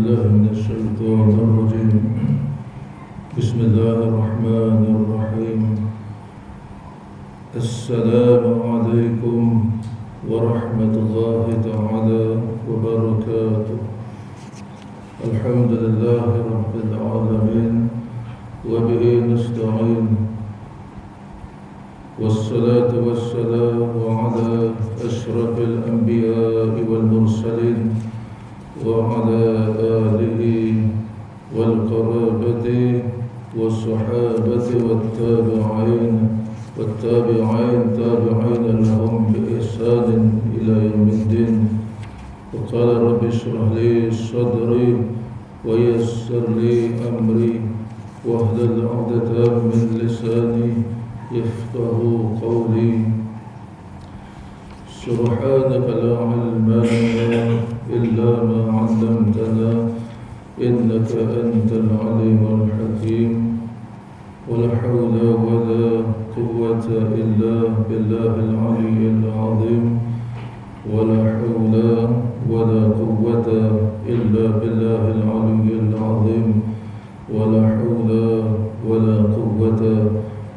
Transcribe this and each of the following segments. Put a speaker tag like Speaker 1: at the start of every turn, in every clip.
Speaker 1: بالله من الشيطان الرجيم. بسم الله الرحمن الرحيم. السلام عليكم ورحمة الله تعالى وبركاته. الحمد لله رب العالمين وبه نستعين، والصلاة والسلام على أشرف الأنبياء والمرسلين وعلى آله والقرابة والصحابة والتابعين لهم بإحسان إلى يوم الدين. وقال رب اشرح لي صدري ويسر لي أمري واحلل عقدة من لساني يفقه قولي. سبحانك لا علم لنا إلا ما علمتنا إنك أنت العليم الحكيم. ولا حول ولا قوة إلا بالله العلي العظيم. ولا حول ولا قوة إلا بالله العلي العظيم. ولا حول ولا قوة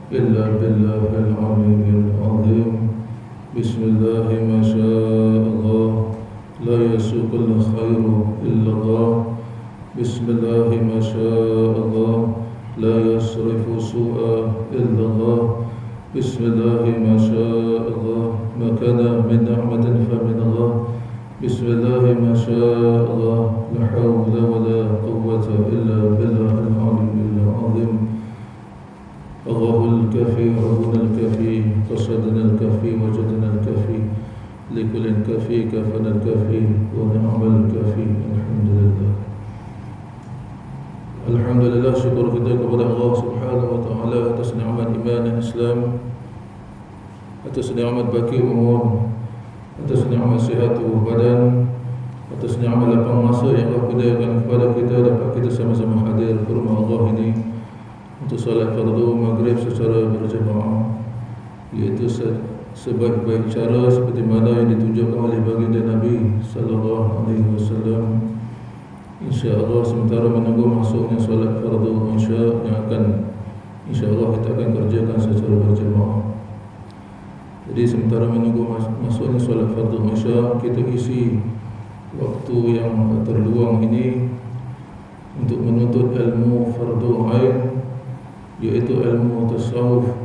Speaker 1: إلا بالله العلي العظيم. بسم الله ما شاء الله لا يسوق الخير إلا الله. بسم الله ما شاء الله لا يصرف سوء إلا الله. بسم الله ما شاء الله ما كان من نعمة فمن الله. بسم الله ما شاء الله لا حول ولا قوة إلا بالله العلي العظيم. الله الكفي ربنا الكفي قصدنا الكفي وجدنا الكفي لكل كفي كفنا الكفي ونعم الكفي. Alhamdulillah, syukur kita kepada Allah Subhanahu wa taala atas nikmat iman dan Islam, atas nikmat baki umur, atas nikmat sihat tubuh badan, atas nikmat lapang masa yang Allah kurniakan kepada kita dapat kita sama-sama hadir ke rumah Allah ini untuk salat fardu maghrib secara berjemaah, iaitu sebaik-baik cara seperti mana yang ditunjukkan oleh baginda Nabi sallallahu alaihi wasallam. InsyaAllah sementara menunggu masuknya solat fardu Isya yang akan InsyaAllah kita akan kerjakan secara berjemaah. Jadi sementara menunggu masuknya solat fardu Isya, kita isi waktu yang terluang ini untuk menuntut ilmu fardu ain, iaitu ilmu tasawuf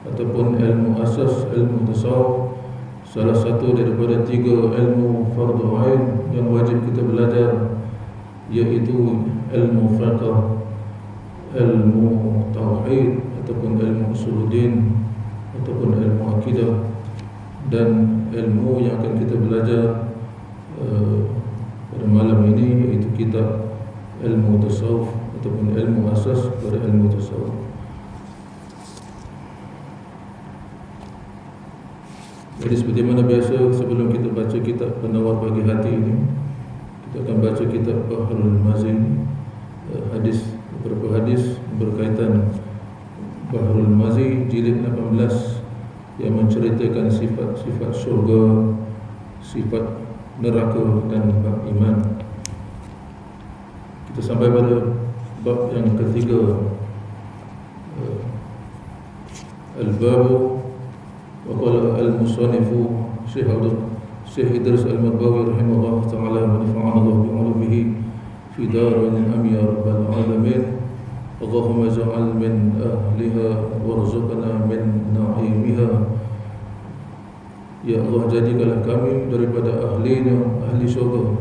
Speaker 1: ataupun ilmu asas ilmu tasawuf, salah satu daripada 3 ilmu fardu ain yang wajib kita belajar, iaitu ilmu fiqh, ilmu tauhid ataupun ilmu usuluddin ataupun ilmu akidah, dan ilmu yang akan kita belajar pada malam ini iaitu kitab ilmu tasawuf ataupun ilmu asas pada ilmu tasawuf. Jadi seperti mana biasa, sebelum kita baca kitab Penawar Bagi Hati ini, kita akan baca kitab Bahrul Mazin, beberapa hadis berkaitan Bahrul Mazin jilid 18 yang menceritakan sifat-sifat syurga, sifat neraka dan bab iman. Kita sampai pada bab yang ketiga, Al-Babu wa qala al-musannifu Syekh Idris Al-Marbawi rahimahullah ta'ala wa nafa'ana Allah bi'ulumihi fi darin amin ya rabbal alamin. Allahumma ja'al min ahliha warzuqna min na'imiha. Ya Allah, jadikanlah kami daripada ahlinya, ahli syurga.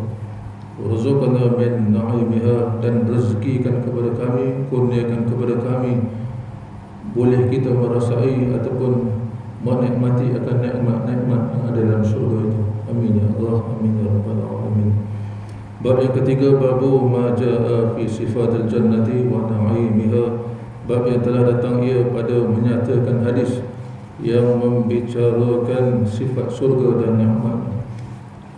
Speaker 1: Warzuqna min na'imiha, dan rezekikan kepada kami, kurniakan kepada kami, boleh kita merasai ataupun menikmati akan nikmat-nikmat yang ada dalam syurga itu. Amin ya Allah, amin ya rabbal alamin. Bab yang ketiga, babu ma jaa fi sifatil jannati wa na'imiha. Bab yang telah datang ia pada menyatakan hadis yang membicarakan sifat syurga dan nikmat.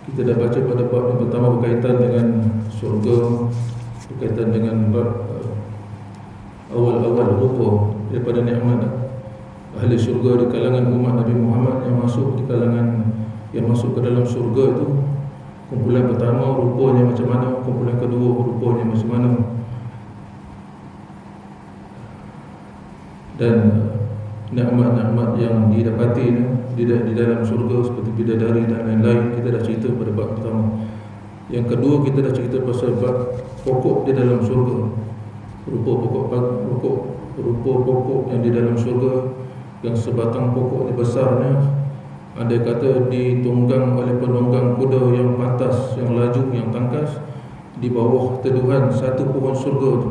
Speaker 1: Kita dah baca pada bab yang pertama berkaitan dengan syurga, berkaitan dengan bab awal-awal rupa daripada nikmat ahli syurga di kalangan umat Nabi Muhammad yang masuk ke dalam syurga itu Kumpulan pertama rupanya macam mana, kumpulan kedua rupanya macam mana. Dan nikmat-nikmat yang didapati di dalam syurga seperti bidadari dan lain-lain, kita dah cerita pada bab pertama. Yang kedua, kita dah cerita pasal bab pokok di dalam syurga, rupa pokok yang di dalam syurga, yang sebatang pokok besarnya, andai kata ditunggang oleh penunggang kuda yang pantas, yang laju, yang tangkas, di bawah teduhan satu pohon syurga tu,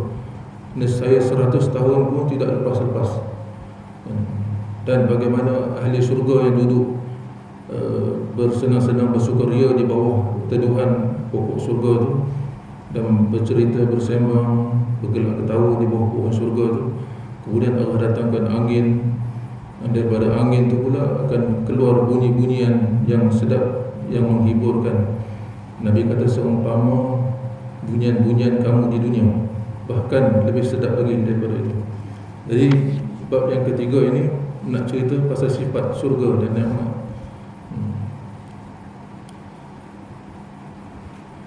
Speaker 1: nescaya 100 tahun pun tidak lepas-lepas. Dan bagaimana ahli syurga yang duduk bersenang-senang bersukaria di bawah teduhan pokok syurga tu, dan bercerita, bersembang, bergelak ketawa di bawah pohon syurga tu. Kemudian Allah datangkan angin, dan daripada angin tu pula akan keluar bunyi-bunyian yang sedap, yang menghiburkan. Nabi kata seumpama bunyian-bunyian kamu di dunia, bahkan lebih sedap lagi daripada itu. Jadi bab yang ketiga ini nak cerita pasal sifat syurga dan nikmat.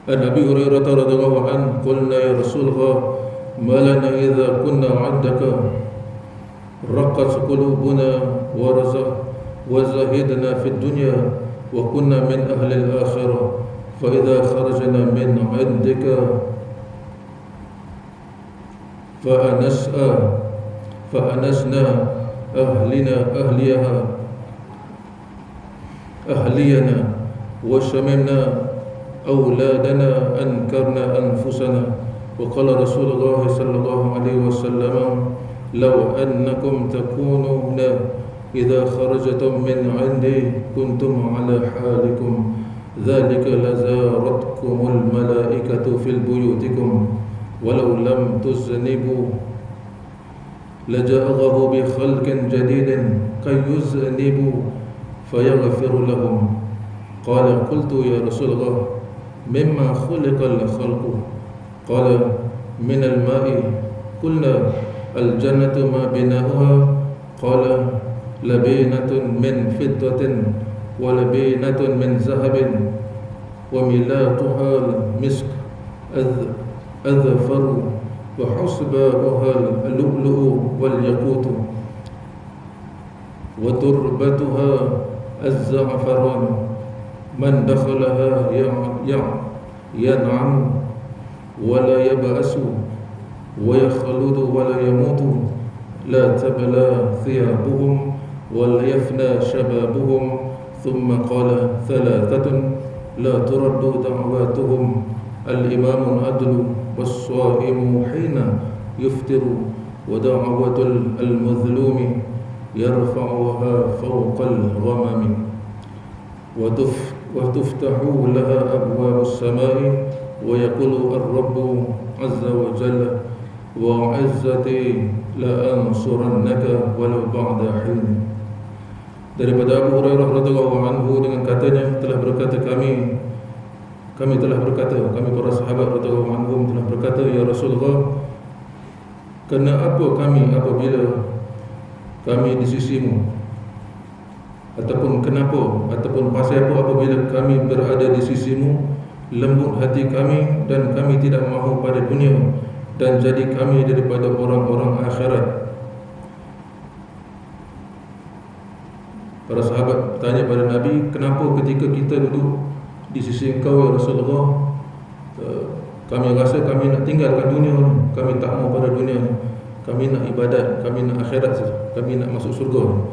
Speaker 1: An Abi Hurairah radhiyallahu anhu, qulna ya Rasulullah, ma lana idza kunna 'indaka raqqat qulubuna wa zahidna fid dunya wa kunna min ahli al-akhirah fa idza kharajna min 'indika fa anasna ahliyana wa shamimna أولادنا أنكرنا أنفسنا. وقال رسول الله صلى الله عليه وسلم لو أنكم تكونون إذا خرجتم من عندي كنتم على حالكم ذلك لزارتكم الملائكة في بيوتكم ولو لم تذنبوا لجاءه بخلق جديد كي يذنبوا فيغفر لهم. قال قلت يا رسول الله مما خلق الخلق؟ قال من الماء. قلنا الجنة ما بناؤها؟ قال لبينة من فضة ولبينة من ذهب وملاتها المسك أذفر وحسباؤها اللؤلؤ والياقوت وتربتها الزعفران من دخلها ينعم ولا يبأس ويخلد ولا يموت لا تبلى ثيابهم ولا يفنى شبابهم. ثم قال ثلاثة لا ترد دعواتهم الإمام العدل والصائم حين يفطر ودعوة المظلوم يرفعها فوق الغمم وتفتح لها أبواب السماء ويقول الرب عز وجل وعزتي لأنصرنك ولو بعد حين. Daripada Abu Hurairah radhiyallahu anhu, dengan katanya telah berkata kami telah berkata, kami para sahabat radhiyallahu anhum telah berkata, ya Rasulullah, kenapa kami apabila kami di sisimu, ataupun kenapa, ataupun pasal apa apabila kami berada di sisimu, lembut hati kami dan kami tidak mahu pada dunia, dan jadi kami daripada orang-orang akhirat. Para sahabat bertanya pada Nabi, kenapa ketika kita duduk di sisi engkau ya Rasulullah, kami rasa kami nak tinggalkan dunia, kami tak mahu pada dunia, kami nak ibadat, kami nak akhirat saja, kami nak masuk surga.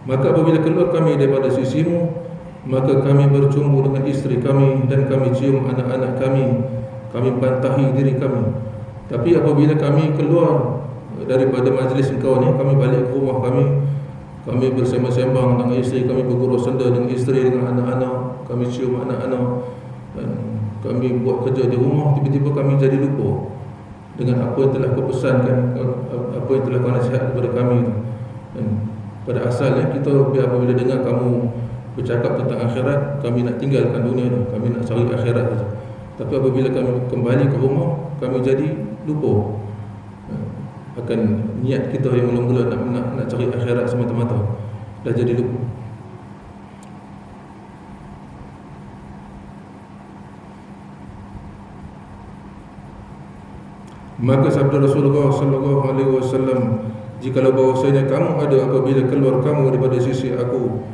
Speaker 1: Maka apabila keluar kami daripada sisimu, maka kami bercumbu dengan isteri kami dan kami cium anak-anak kami, kami bantahi diri kami. Tapi apabila kami keluar daripada majlis engkau ni, kami balik ke rumah kami bersembang-sembang dengan isteri kami, bergurau senda dengan isteri, dengan anak-anak, kami cium anak-anak, dan kami buat kerja di rumah. Tiba-tiba kami jadi lupa dengan apa yang telah kau pesankan, apa yang telah kau nasihat kepada kami. Dan pada asalnya kita apabila dengar kamu bercakap tentang akhirat, kami nak tinggalkan dunia tu, kami nak cari akhirat saja. Tapi apabila kami kembali ke rumah, kami jadi lupa akan niat kita yang mula-mula nak cari akhirat semata-mata, dah jadi lupa. Maka sabda Rasulullah sallallahu alaihi wasallam, jikalau bahwasanya kamu ada apabila keluar kamu daripada sisi aku,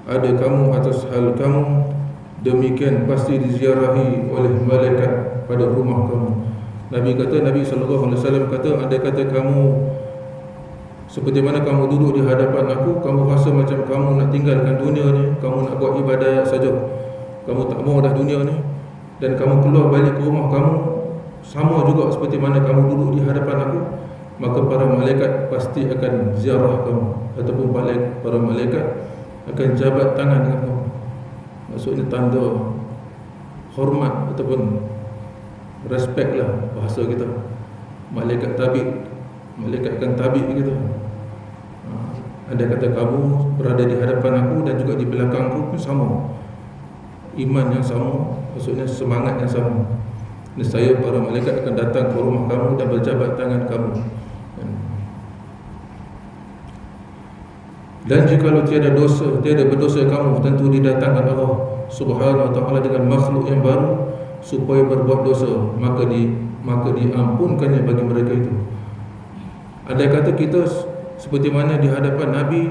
Speaker 1: ada kamu atas hal kamu, demikian pasti diziarahi oleh malaikat pada rumah kamu. Nabi sallallahu alaihi wasallam kata, andai kata kamu seperti mana kamu duduk di hadapan aku, kamu rasa macam kamu nak tinggalkan dunia ni, kamu nak buat ibadat saja, kamu tak mahu dah dunia ni, dan kamu keluar balik ke rumah kamu sama juga seperti mana kamu duduk di hadapan aku, maka para malaikat pasti akan ziarah kamu, ataupun para malaikat akan jabat tangan dengan kamu. Maksudnya tanda hormat ataupun respect lah bahasa kita. Malaikat tabik, malaikat akan tabik kita. Andai kata kamu berada di hadapan aku dan juga di belakangku pun sama, iman yang sama, maksudnya semangat yang sama. Nescaya para malaikat akan datang ke rumah kamu dan berjabat tangan kamu. Dan jikalau tiada berdosa kamu, tentu didatangkan Allah Subhanahu wa ta'ala dengan makhluk yang baru supaya berbuat dosa, maka diampunkannya bagi mereka itu. Andai kata kita seperti mana di hadapan Nabi,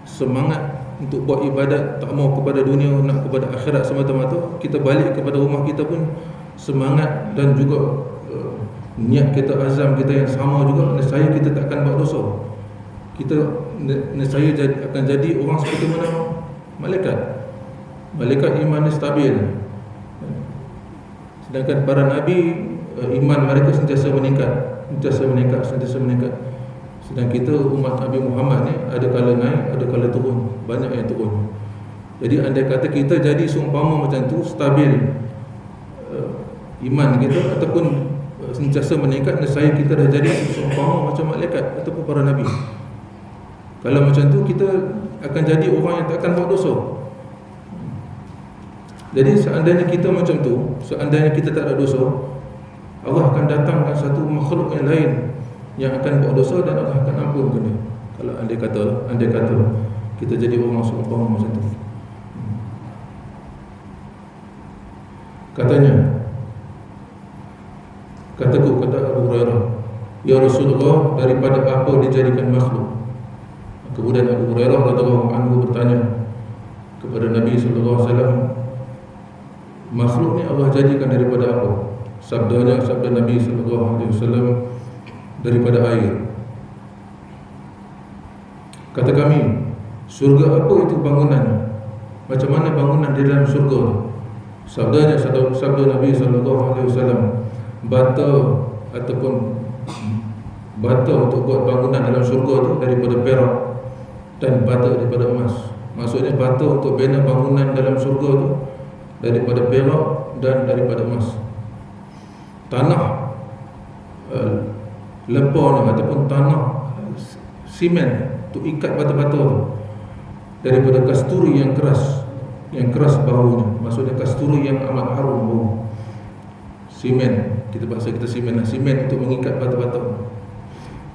Speaker 1: semangat untuk buat ibadat, tak mau kepada dunia, nak kepada akhirat semata-mata, kita balik kepada rumah kita pun semangat dan juga niat kita, azam kita yang sama juga, nescaya kita takkan buat dosa. Kita nescaya akan jadi orang seperti mana malaikat. Malaikat iman stabil. Sedangkan para nabi, iman mereka sentiasa meningkat. Sedang kita umat Nabi Muhammad ni ada kala naik, ada kala turun, banyak yang turun. Jadi andai kata kita jadi seumpama macam tu, stabil iman kita ataupun sentiasa meningkat, nescaya kita dah jadi seumpama macam malaikat ataupun para nabi. Kalau macam tu, kita akan jadi orang yang takkan buat dosa. Jadi seandainya kita macam tu, seandainya kita tak ada dosa, Allah akan datangkan satu makhluk yang lain yang akan buat dosa dan Allah akan ampunkan dia. Kalau andai kata kita jadi orang seumpama macam tu. Kata Abu Hurairah, ya Rasulullah, daripada apa dijadikan makhluk? Kemudian Abu Hurairah radhiyallahu anhu bertanya kepada Nabi sallallahu alaihi wasallam, makhluk ni Allah jadikan daripada apa? Sabda Nabi sallallahu alaihi wasallam, daripada air. Kata kami, surga apa itu bangunannya? Macam mana bangunan di dalam surga? Sabda Nabi sallallahu alaihi wasallam, bata untuk buat bangunan dalam surga tu daripada perak dan bata daripada emas. Maksudnya bata untuk bina bangunan dalam surga tu daripada perak dan daripada emas. Tanah lepon ataupun tanah simen untuk ikat bata-bata tu daripada kasturi yang keras baunya. Maksudnya kasturi yang amat harum bau. Simen, bahasa kita simen untuk mengikat bata-bata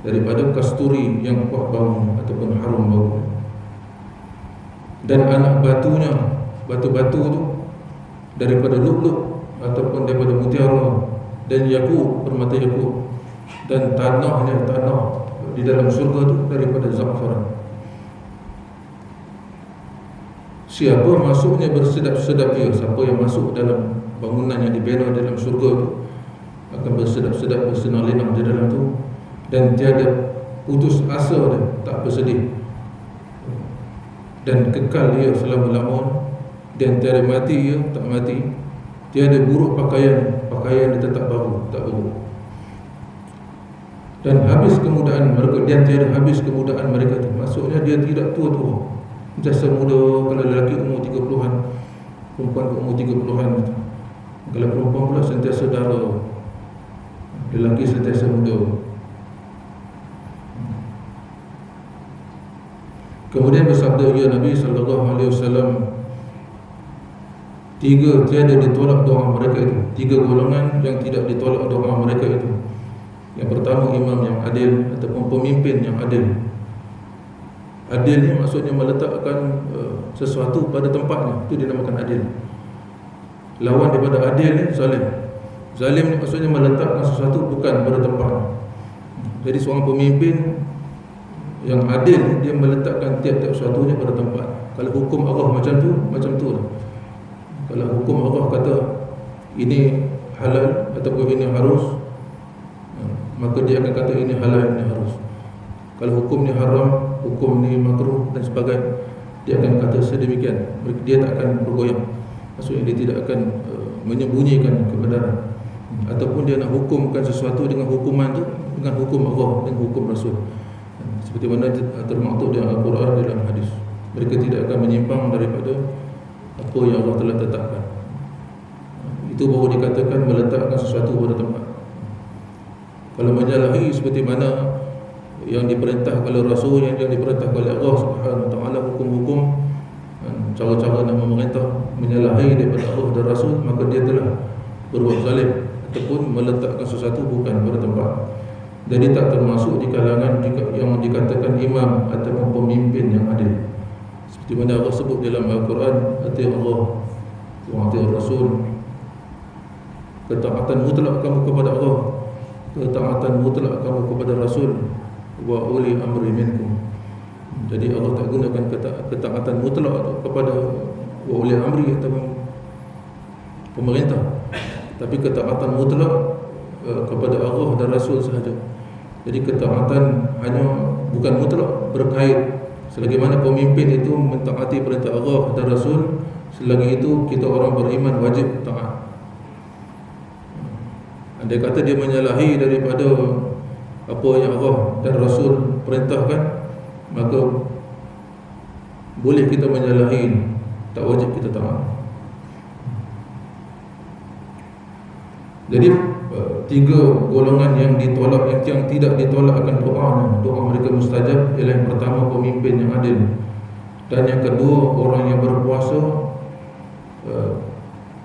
Speaker 1: daripada kasturi yang kuat baunya ataupun harum baunya. Dan anak batunya, batu-batu tu daripada lu'lu' ataupun daripada mutiara dan yakut, permata yakut. Dan tanah di dalam surga tu daripada za'faran. Siapa masuknya bersedap-sedap dia, siapa yang masuk dalam bangunan yang dibina dalam surga tu akan bersedap-sedap, bersenang-lenang di dalam tu, dan tiada putus asa dia, tak bersedih, dan kekal dia selama-lamanya, dan tiada mati dia, tak mati, tiada buruk pakaian dia tetap baru, tak buruk. Dan habis kemudaan mereka, dan tiada habis kemudaan mereka tu. Maksudnya dia tidak tua-tua, sentiasa muda. Kalau lelaki umur 30-an, perempuan umur 30-an. Kalau perempuan pula sentiasa dara, lelaki sentiasa muda. Kemudian bersabda ya Nabi sallallahu alaihi wasallam, tiada ditolak doa mereka itu. 3 golongan yang tidak ditolak doa mereka itu. Yang pertama, imam yang adil ataupun pemimpin yang adil. Adil ni maksudnya meletakkan sesuatu pada tempatnya, itu dinamakan adil. Lawan daripada adil ni zalim. Zalim ni maksudnya meletakkan sesuatu bukan pada tempatnya. Jadi seorang pemimpin yang adil, dia meletakkan tiap-tiap sesuatunya pada tempat. Kalau hukum Allah macam tu lah. Kalau hukum Allah kata ini halal ataupun ini harus, maka dia akan kata ini halal, ini harus. Kalau hukum ni haram, hukum ni makruh dan sebagainya, dia akan kata sedemikian. Dia tak akan bergoyang. Maksudnya dia tidak akan menyembunyikan kebenaran. Ataupun dia nak hukumkan sesuatu dengan hukuman tu, dengan hukum Allah dan hukum Rasul, seperti mana termaktub dalam Al-Quran, dalam hadis. Mereka tidak akan menyimpang daripada apa yang Allah telah tetapkan. Itu baru dikatakan meletakkan sesuatu pada tempat. Kalau menyalahi seperti mana yang diperintah oleh Rasul, yang diperintah oleh Allah Subhanahu Wa Taala, hukum-hukum, cara-cara nak memerintah menyalahi daripada Allah dan Rasul, maka dia telah berbuat zalim ataupun meletakkan sesuatu bukan pada tempat. Jadi tak termasuk di kalangan yang dikatakan imam ataupun pemimpin yang adil. Seperti mana Allah sebut dalam Al-Quran, ati Allah wa ati Rasul, ketaatan mutlak kamu kepada Allah, ketaatan mutlak kamu kepada Rasul, wa uli amri minkum. Jadi Allah tak gunakan ketaatan mutlak kepada wa uli amri ataupun pemerintah, tapi ketaatan mutlak kepada Allah dan Rasul sahaja. Jadi ketaatan hanya bukan mutlak, berkait. Selagi mana pemimpin itu mentaati perintah Allah dan Rasul, selagi itu kita orang beriman wajib taat. Andai kata dia menyalahi daripada apa yang Allah dan Rasul perintahkan, maka boleh kita menyalahi, tak wajib kita taat. Jadi tiga golongan yang ditolak, yang tidak ditolak akan doa mereka mustajab, ialah yang pertama pemimpin yang adil, dan yang kedua orang yang berpuasa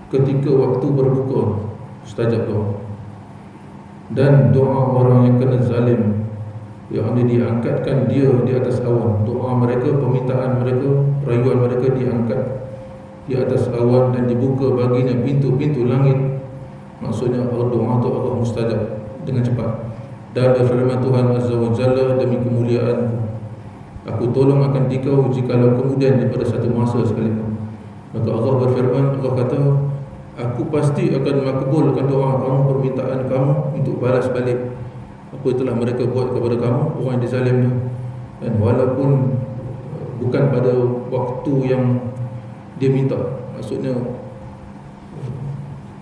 Speaker 1: ketika waktu berbuka mustajab doa, dan doa orang yang kena zalim, yang diangkatkan dia di atas awan. Doa mereka, permintaan mereka, rayuan mereka diangkat di atas awan dan dibuka baginya pintu-pintu langit. Maksudnya doa tu Allah mustajab dengan cepat. Dan firman Tuhan Azza wa Jalla, demi kemuliaan aku tolong akan dikau jikalau kemudian daripada satu masa sekalipun. Maka Allah berfirman, Allah kata, aku pasti akan makbulkan doa kamu, permintaan kamu, untuk balas balik apa yang telah mereka buat kepada kamu, orang yang dizalim tu. Dan walaupun bukan pada waktu yang dia minta, maksudnya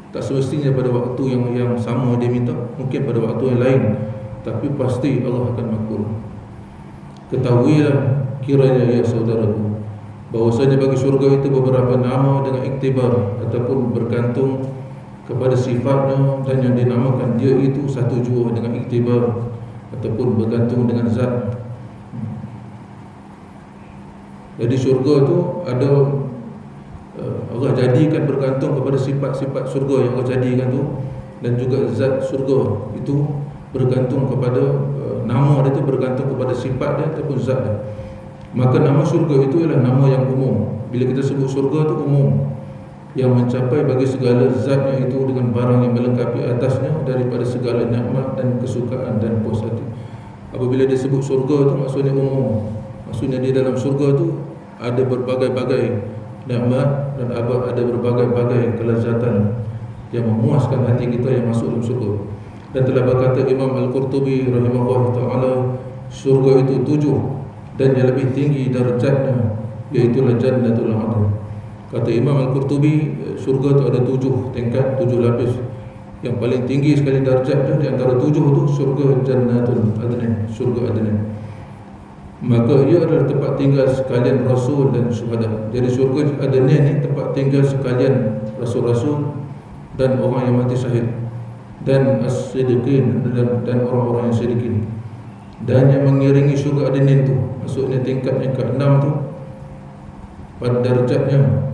Speaker 1: tak semestinya pada waktu yang sama dia minta, mungkin pada waktu yang lain, tapi pasti Allah akan makbul. Ketahuilah kiranya ya saudaraku, bahwasanya bagi syurga itu beberapa nama dengan iktibar ataupun bergantung kepada sifatnya, dan yang dinamakan dia itu satu jua dengan iktibar ataupun bergantung dengan zat. Jadi syurga tu ada, Allah jadikan bergantung kepada sifat-sifat surga yang Allah jadikan tu, dan juga zat surga itu bergantung kepada nama dia tu, bergantung kepada sifat dia ataupun zat dia. Maka nama surga itu ialah nama yang umum. Bila kita sebut surga tu umum, yang mencapai bagi segala zatnya itu dengan barang yang melengkapi atasnya daripada segala nikmat dan kesukaan dan puas hati. Apabila dia sebut surga tu maksudnya umum, maksudnya di dalam surga tu ada berbagai-bagai nikmat dan ada berbagai-bagai kelezatan yang memuaskan hati kita yang masuk dalam surga. Dan telah berkata Imam Al-Qurtubi rahimahullah ta'ala, surga itu 7 dan yang lebih tinggi darjatnya, iaitu Jannatul Adn. Kata Imam Al-Qurtubi, surga itu ada 7 tingkat, 7 lapis. Yang paling tinggi sekali darjatnya di antara 7 itu surga Jannatul Adn, surga Adn. Maka ia adalah tempat tinggal sekalian Rasul dan Syuhada. Jadi surga Adn ini tempat tinggal sekalian Rasul-Rasul dan orang yang mati syahid, dan as-siddiqin, dan orang-orang yang siddiqin. Dan yang mengiringi surga Adn itu, maksudnya tingkat yang ke-6 tu pada darjatnya,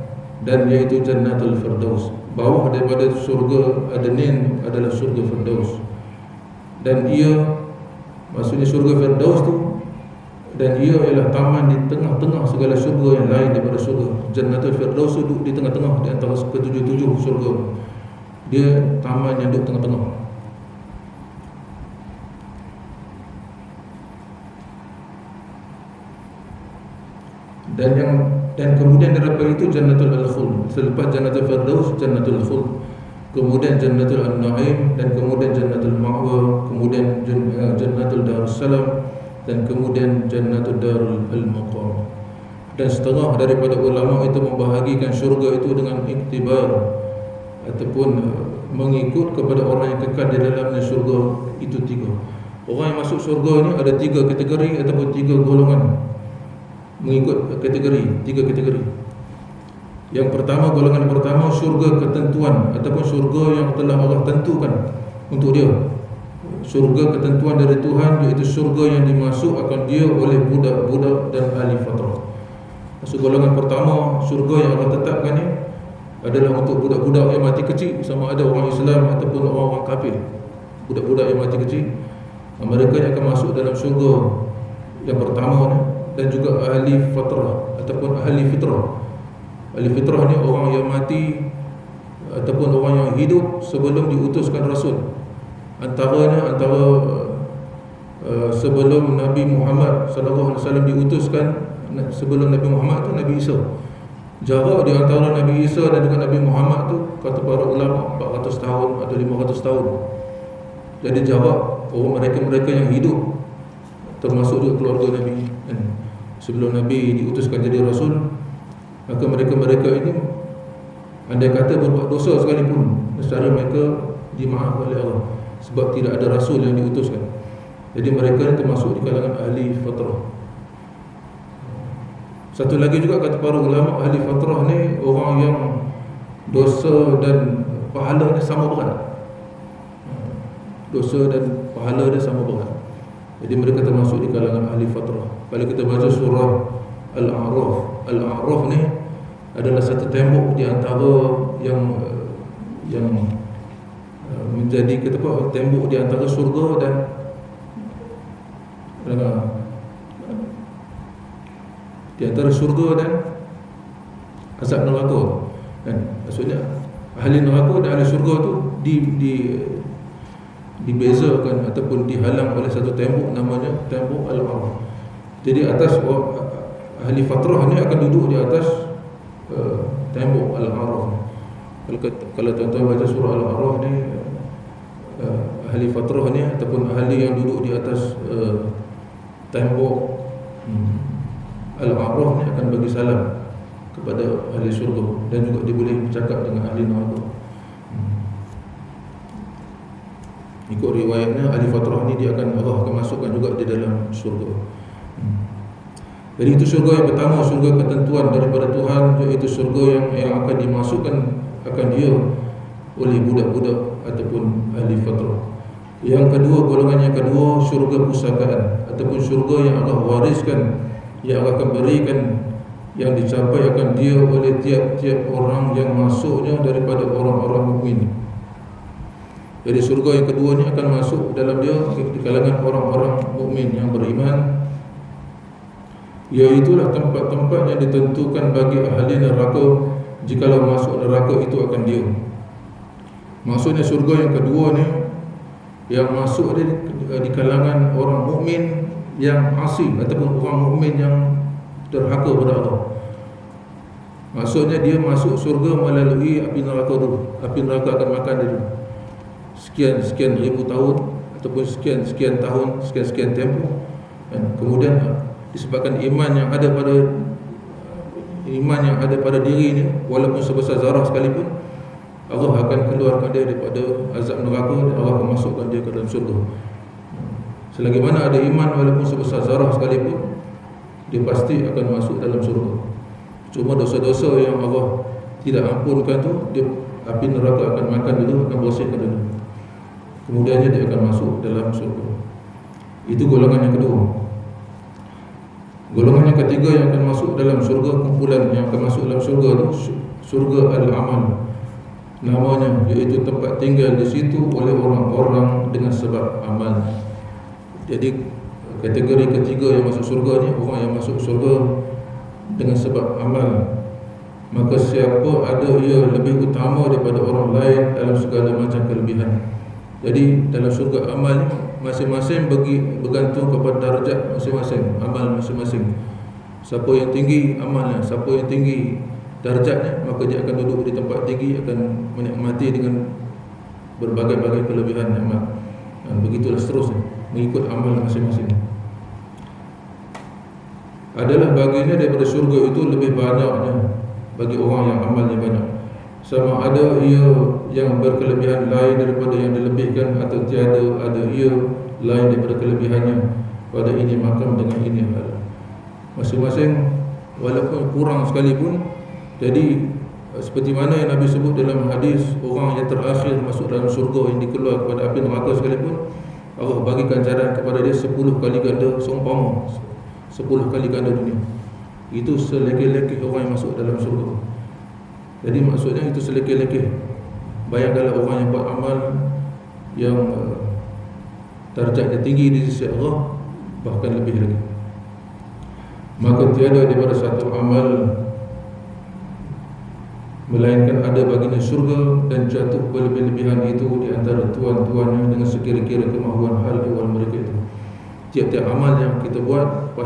Speaker 1: dan iaitu Jannatul Firdaus. Bawah daripada surga Adn adalah surga Firdaus. Dan ia, maksudnya surga Firdaus tu, dan ia ialah taman di tengah-tengah segala syurga yang lain daripada syurga. Jannatul Firdaus duduk di tengah-tengah di antara ke-7 syurga. Dia taman yang duduk tengah-tengah. Dan kemudian daripada itu Jannatul Khuld. Selepas Jannatul Firdaus, Jannatul Khuld, kemudian Jannatul An-Na'im, dan kemudian Jannatul Ma'wa, kemudian Jannatul Darussalam, dan kemudian Jannatul Darul Al-Maqam. Dan setengah daripada ulama itu membahagikan syurga itu dengan iktibar ataupun mengikut kepada orang yang kekal di dalamnya syurga itu tiga. Orang yang masuk syurga ini ada tiga kategori ataupun tiga golongan, mengikut kategori, tiga kategori. Yang pertama, golongan pertama, syurga ketentuan ataupun syurga yang telah Allah tentukan untuk dia. Syurga ketentuan dari Tuhan, iaitu syurga yang dimasukkan dia oleh budak-budak dan ahli fatrah. Maksud golongan pertama, syurga yang Allah tetapkan ni adalah untuk budak-budak yang mati kecil, sama ada orang Islam ataupun orang-orang kafir. Budak-budak yang mati kecil, mereka yang akan masuk dalam syurga yang pertama ni. Dan juga ahli fatrah ataupun ahli fitrah. Ahli fitrah ni orang yang mati ataupun orang yang hidup sebelum diutuskan Rasul. Antara sebelum Nabi Muhammad SAW diutuskan, sebelum Nabi Muhammad tu Nabi Isa. Jarak di antara Nabi Isa dan dengan Nabi Muhammad tu, kata para ulama, 400 tahun atau 500 tahun. Jadi jarak orang mereka yang hidup, termasuk juga keluarga Nabi sebelum Nabi diutuskan jadi Rasul, maka mereka ini andai kata berbuat dosa sekalipun, secara mereka dimaafkan oleh Allah, sebab tidak ada Rasul yang diutuskan. Jadi mereka ini termasuk di kalangan ahli fatrah. Satu lagi juga kata para ulama, ahli fatrah ni orang yang dosa dan pahala dia sama berat. Dosa dan pahala dia sama berat. Jadi mereka termasuk di kalangan ahli fatrah. Kalau kita baca surah Al-A'raf, Al-A'raf ni adalah satu tembok di antara yang menjadi kata apa, tembok di antara surga dan di antara surga dan azab neraka. Kan maksudnya ahli neraka dan ahli surga tu dibezakan ataupun dihalang oleh satu tembok, namanya tembok Al-A'raf. Jadi atas ahli fatrah ni akan duduk di atas tembok Al-A'raf. Kalau tuan-tuan baca surah Al-A'raf ni, ahli fatrah ni ataupun ahli yang duduk di atas tembok Al-A'raf ni akan bagi salam kepada ahli syurga, dan juga dia boleh bercakap dengan ahli neraka. Ikut riwayatnya, ahli fatrah ni Allah akan masukkan juga di dalam syurga. Jadi itu syurga yang pertama, syurga ketentuan daripada Tuhan, iaitu syurga yang akan dimasukkan akan dia oleh budak-budak ataupun ahli fatrah. Yang kedua, golongan yang kedua, syurga pusakaan ataupun syurga yang Allah wariskan, yang Allah akan berikan, yang dicapai akan dia oleh tiap-tiap orang yang masuknya daripada orang-orang mukmin. Jadi surga yang kedua ni akan masuk dalam dia di kalangan orang-orang mukmin yang beriman, iaitulah tempat-tempat yang ditentukan bagi ahli neraka. Jikalau masuk neraka itu akan dia. Maksudnya surga yang kedua ni yang masuk di kalangan orang mukmin yang asing ataupun orang mukmin yang derhaka kepada Allah. Maksudnya dia masuk surga melalui api neraka dulu. Api neraka akan makan dia dulu. Sekian ribu tahun ataupun sekian tahun, sekian tempoh, dan kemudian disebabkan iman yang ada pada diri ni, walaupun sebesar zarah sekalipun, Allah akan keluarkan dia daripada azab neraka dan Allah akan masukkan dia ke dalam syurga. Selagi mana ada iman walaupun sebesar zarah sekalipun, dia pasti akan masuk dalam syurga. Cuma dosa-dosa yang Allah tidak ampunkan tu, dia api neraka akan makan dulu, akan bersihkan dulu, kemudiannya dia akan masuk dalam syurga. Itu golongan yang kedua. Golongan yang ketiga yang akan masuk dalam syurga, kumpulan yang akan masuk dalam syurga itu syurga Al-Amal namanya, iaitu tempat tinggal di situ oleh orang-orang dengan sebab amal. Jadi kategori ketiga yang masuk syurga ni orang yang masuk syurga dengan sebab amal. maka siapa ada ia lebih utama daripada orang lain dalam segala macam kelebihan. Jadi dalam syurga amal ni masing-masing bergantung kepada darjat masing-masing, amal masing-masing. Siapa yang tinggi amalnya, siapa yang tinggi darjatnya, maka dia akan duduk di tempat tinggi, akan menikmati dengan berbagai-bagai kelebihan nikmat. Dan begitulah seterusnya, mengikut amal masing-masing. Adalah baginya daripada syurga itu lebih banyaknya bagi orang yang amalnya banyak, sama ada ia yang berkelebihan lain daripada yang dilebihkan, atau tiada ada ia lain daripada kelebihannya. Pada ini makam dengan ini hal, masing-masing walaupun kurang sekalipun. Jadi seperti mana yang Nabi sebut dalam hadis, orang yang terakhir masuk dalam syurga yang dikeluar kepada api neraka sekalipun, Allah bagi ganjaran kepada dia 10 kali ganda seumpama 10 kali ganda dunia. Itu selekeh-lekeh orang yang masuk dalam syurga. Jadi maksudnya itu selekeh-lekeh. Bayangkanlah orang yang buat amal yang darjatnya tinggi di sisi Allah, bahkan lebih lagi. Maka tiada daripada satu amal melainkan ada baginya syurga, dan jatuh berlebih-lebihan itu di antara tuan-tuannya dengan sekira-kira kemahuan hal ehwal mereka itu. Tiap-tiap amal yang kita buat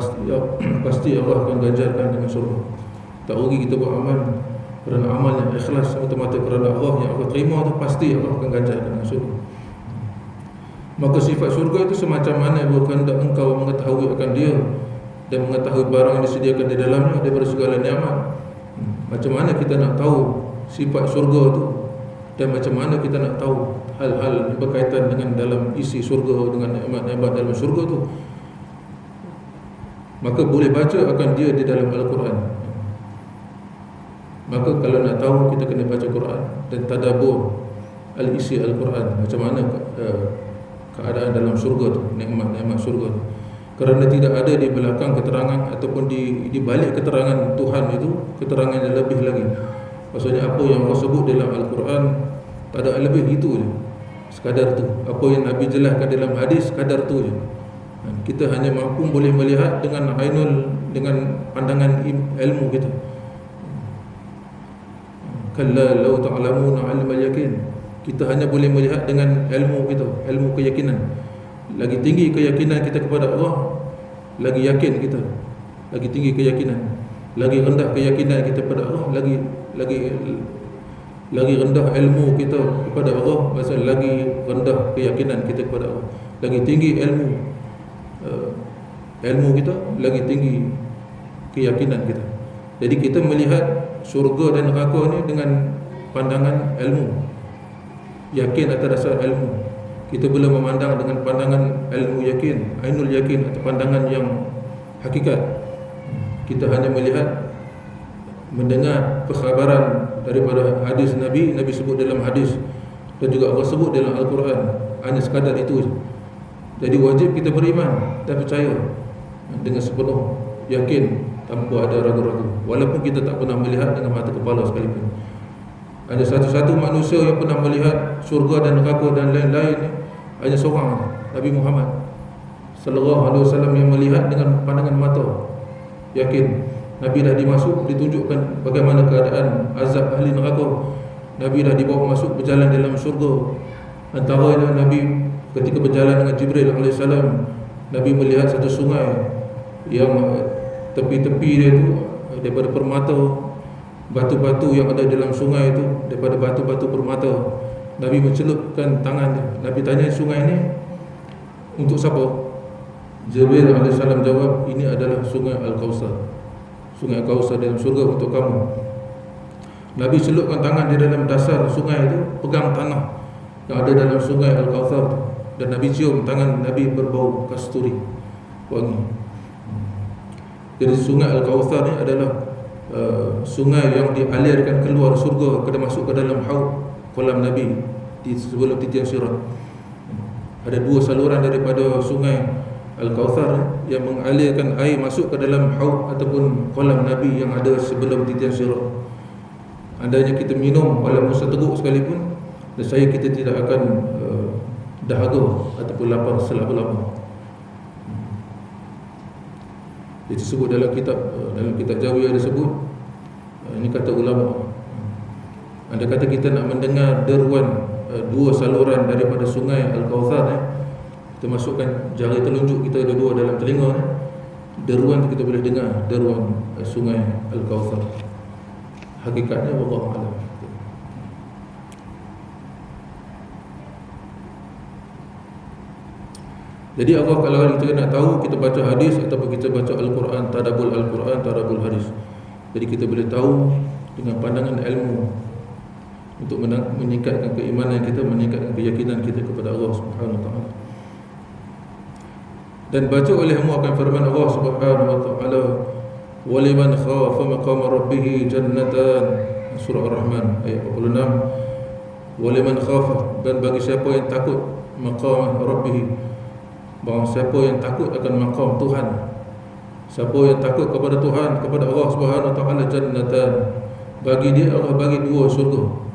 Speaker 1: pasti Allah akan ganjarkan dengan syurga. Tak rugi kita buat amal kerana amal yang ikhlas semata-mata kerana Allah, yang Allah terima tu pasti Allah akan ganjarkan dengan syurga. Maka sifat syurga itu semacam mana berkehendak engkau mengetahui akan dia dan mengetahui barang yang disediakan di dalamnya daripada segala nikmat. Macam mana kita nak tahu sifat syurga tu, dan macam mana kita nak tahu hal-hal yang berkaitan dengan dalam isi syurga, dengan nikmat-nikmat dalam syurga tu? Maka boleh baca akan dia di dalam Al-Quran. Maka kalau nak tahu, kita kena baca Quran dan tadabbur al-isi Al-Quran, macam mana keadaan dalam syurga tu, nikmat-nikmat syurga tu. Kerana tidak ada di belakang keterangan ataupun di balik keterangan Tuhan itu keterangan yang lebih lagi. Maksudnya apa yang Allah sebut dalam Al-Quran tak ada lebih, itu je, sekadar tu. Apa yang Nabi jelaskan dalam hadis, sekadar tu je. Kita hanya mampu boleh melihat dengan ainul, dengan pandangan ilmu kita. Kalla law ta'lamuna 'ilmal yakin. Kita hanya boleh melihat dengan ilmu kita, ilmu keyakinan. Lagi tinggi keyakinan kita kepada Allah, lagi yakin kita, lagi tinggi keyakinan. Lagi rendah keyakinan kita kepada Allah, lagi rendah ilmu kita kepada Allah, maksudnya lagi rendah keyakinan kita kepada Allah. Lagi tinggi ilmu kita, lagi tinggi keyakinan kita. Jadi kita melihat syurga dan neraka ni dengan pandangan ilmu, yakin atas dasar ilmu. Kita boleh memandang dengan pandangan ilmu yakin, ainul yakin, atau pandangan yang hakikat. Kita hanya melihat, mendengar perkhabaran daripada hadis Nabi sebut dalam hadis, dan juga Allah sebut dalam Al-Quran, hanya sekadar itu saja. Jadi wajib kita beriman dan percaya dengan sepenuh yakin, tanpa ada ragu-ragu, walaupun kita tak pernah melihat dengan mata kepala sekalipun. Hanya satu-satu manusia yang pernah melihat syurga dan neraka dan lain-lain, hanya seorang, Nabi Muhammad sallallahu alaihi wasallam, yang melihat dengan pandangan mata, yakin. Nabi dah ditunjukkan bagaimana keadaan azab ahli neraka. Nabi dah dibawa masuk berjalan dalam syurga. Antaranya Nabi ketika berjalan dengan Jibril alaihissalam, Nabi melihat satu sungai yang tepi-tepi dia tu daripada permata, batu-batu yang ada dalam sungai itu daripada batu-batu permata. Nabi mencelupkan tangan dia. Nabi tanya, sungai ini untuk siapa? Jibril AS jawab, ini adalah sungai Al-Kausar. Sungai Al-Kausar dalam surga untuk kamu. Nabi celupkan tangan di dalam dasar sungai itu, pegang tanah yang ada dalam sungai Al-Kausar itu, dan Nabi cium tangan Nabi berbau kasturi, wangi. Jadi sungai Al-Kausar ini adalah sungai yang dialirkan keluar surga, kena masuk ke dalam haud kolam Nabi di sebelum titian Sirat. Ada dua saluran daripada sungai Al-Kautsar yang mengalirkan air masuk ke dalam haud ataupun kolam Nabi yang ada sebelum titian Sirat. Andainya kita minum walaupun seteguk sekalipun, nescaya kita tidak akan dahaga ataupun lapar selama-lama. Disebut dalam kitab Jawi ada sebut Ini kata ulama. Anda kata kita nak mendengar deruan dua saluran daripada sungai Al-Kauthar, kita masukkan jari telunjuk kita dua-dua dalam telinga, deruan tu kita boleh dengar deruan sungai Al-Kauthar. Hakikatnya wallahu a'lam. Jadi Allah, kalau kita nak tahu, kita baca hadis ataupun kita baca Al-Quran, tadabbur Al-Quran, tadabbur hadis. Jadi kita boleh tahu dengan pandangan ilmu untuk meningkatkan keimanan kita, meningkatkan keyakinan kita kepada Allah Subhanahu wa taala. Dan baca olehmu akan firman Allah Subhanahu wa taala, "Wa liman khafa maqama rabbih jannatan." Surah Ar-Rahman ayat 46. "Wa liman khafa," dan bagi siapa yang takut maqam rabbih, bahawa siapa yang takut akan maqam Tuhan, siapa yang takut kepada Tuhan, kepada Allah Subhanahu wa taala, jannatan, bagi dia Allah bagi dua syurga.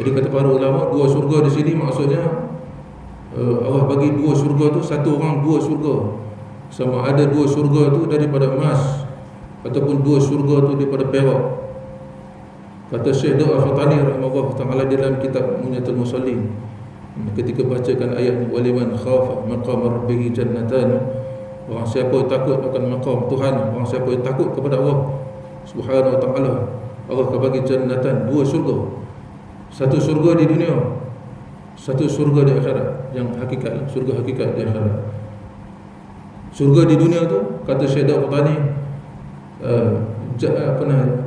Speaker 1: Jadi kata para ulama, dua syurga di sini maksudnya Allah bagi dua syurga tu, satu orang dua syurga. Sama ada dua syurga tu daripada emas ataupun dua syurga tu daripada perak. Kata Syekh Al-Fatani rahimahullah taala dalam kitab Munyatul Musallin, ketika bacakan ayat ni, waliman khafa maqam rabbih jannatan, orang siapa yang takut akan maqam Tuhan, orang siapa yang takut kepada Allah Subhanahu wa taala, Allah akan bagi jannatan, dua syurga. Satu syurga di dunia, satu syurga di akhirat, yang hakikat, syurga hakikat di akhirat. Syurga di dunia tu kata Syekh Al-Qutani,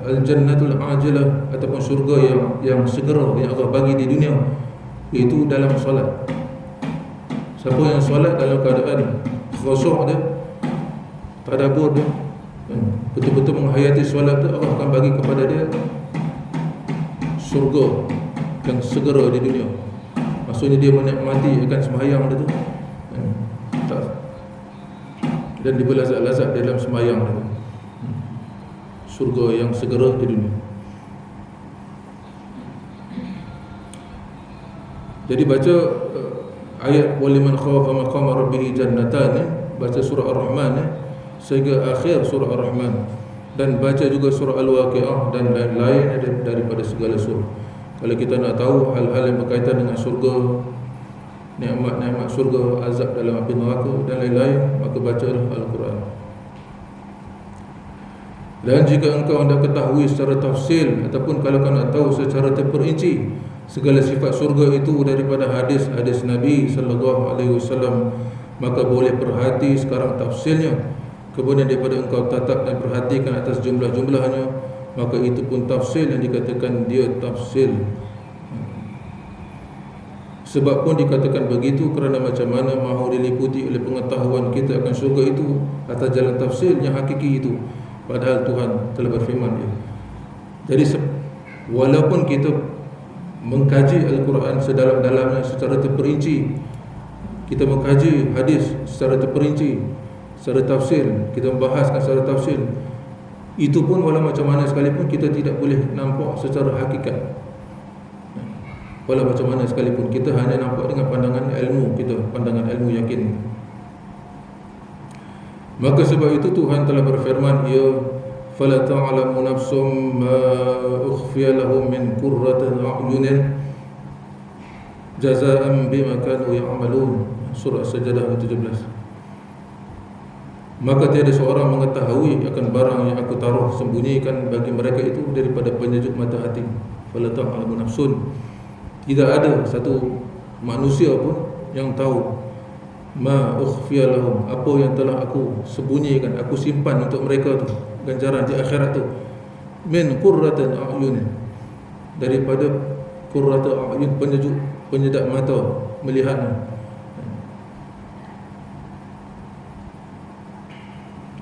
Speaker 1: al-jannatul ajilah, ataupun syurga yang segera yang Allah bagi di dunia, itu dalam solat. Siapa yang solat dalam keadaan khusyuk dia, tadabbur dia, betul-betul menghayati solat tu, Allah akan bagi kepada dia syurga yang segera di dunia. Maksudnya dia menikmati akan sembahyang dia tu, dan dia berlazat-lazat dalam sembahyang dia tu. Syurga yang segera di dunia. Jadi baca ayat waliman khafa maqama rabbih jannatan, baca surah Ar-Rahman sehingga akhir surah Ar-Rahman, dan baca juga surah Al-Waqiah dan lain-lain daripada segala surah. Kalau kita nak tahu hal-hal yang berkaitan dengan surga, nikmat-nikmat surga, azab dalam api neraka dan lain-lain, maka bacalah Al-Quran. Dan jika engkau hendak ketahui secara tafsil, ataupun kalau kau nak tahu secara terperinci segala sifat surga itu daripada hadis-hadis Nabi sallallahu alaihi wasallam, maka boleh perhati sekarang tafsilnya. Kemudian daripada engkau tatap dan perhatikan atas jumlah-jumlahnya, maka itu pun tafsil yang dikatakan dia tafsil. Sebab pun dikatakan begitu kerana macam mana mahu diliputi oleh pengetahuan kita akan syurga itu atas jalan tafsil yang hakiki itu, padahal Tuhan telah berfirman ya. Jadi walaupun kita mengkaji Al-Quran sedalam-dalamnya secara terperinci, kita mengkaji hadis secara terperinci, secara tafsir, kita membahaskan secara tafsir, itu pun walau macam mana sekalipun kita tidak boleh nampak secara hakikat. Walau macam mana sekalipun kita hanya nampak dengan pandangan ilmu kita, pandangan ilmu yakin. Maka sebab itu Tuhan telah berfirman, ya fala ta'lamu nafsum ma ukhfiya lahum min qurrati a'yunin jazaa'an bima kanu ya'malun. Surah As-Sajdah 17. Maka tiada seorang mengetahui akan barang yang aku taruh sembunyikan bagi mereka itu daripada penyejuk mata hati. Fala ta'lamu nafsun, tidak ada satu manusia pun yang tahu ma ukhfiya lahum, apa yang telah aku sembunyikan, aku simpan untuk mereka tu, ganjaran di akhirat tu, min qurratin a'yun, daripada qurratu a'yun, penyejuk, penyedap mata melihatnya.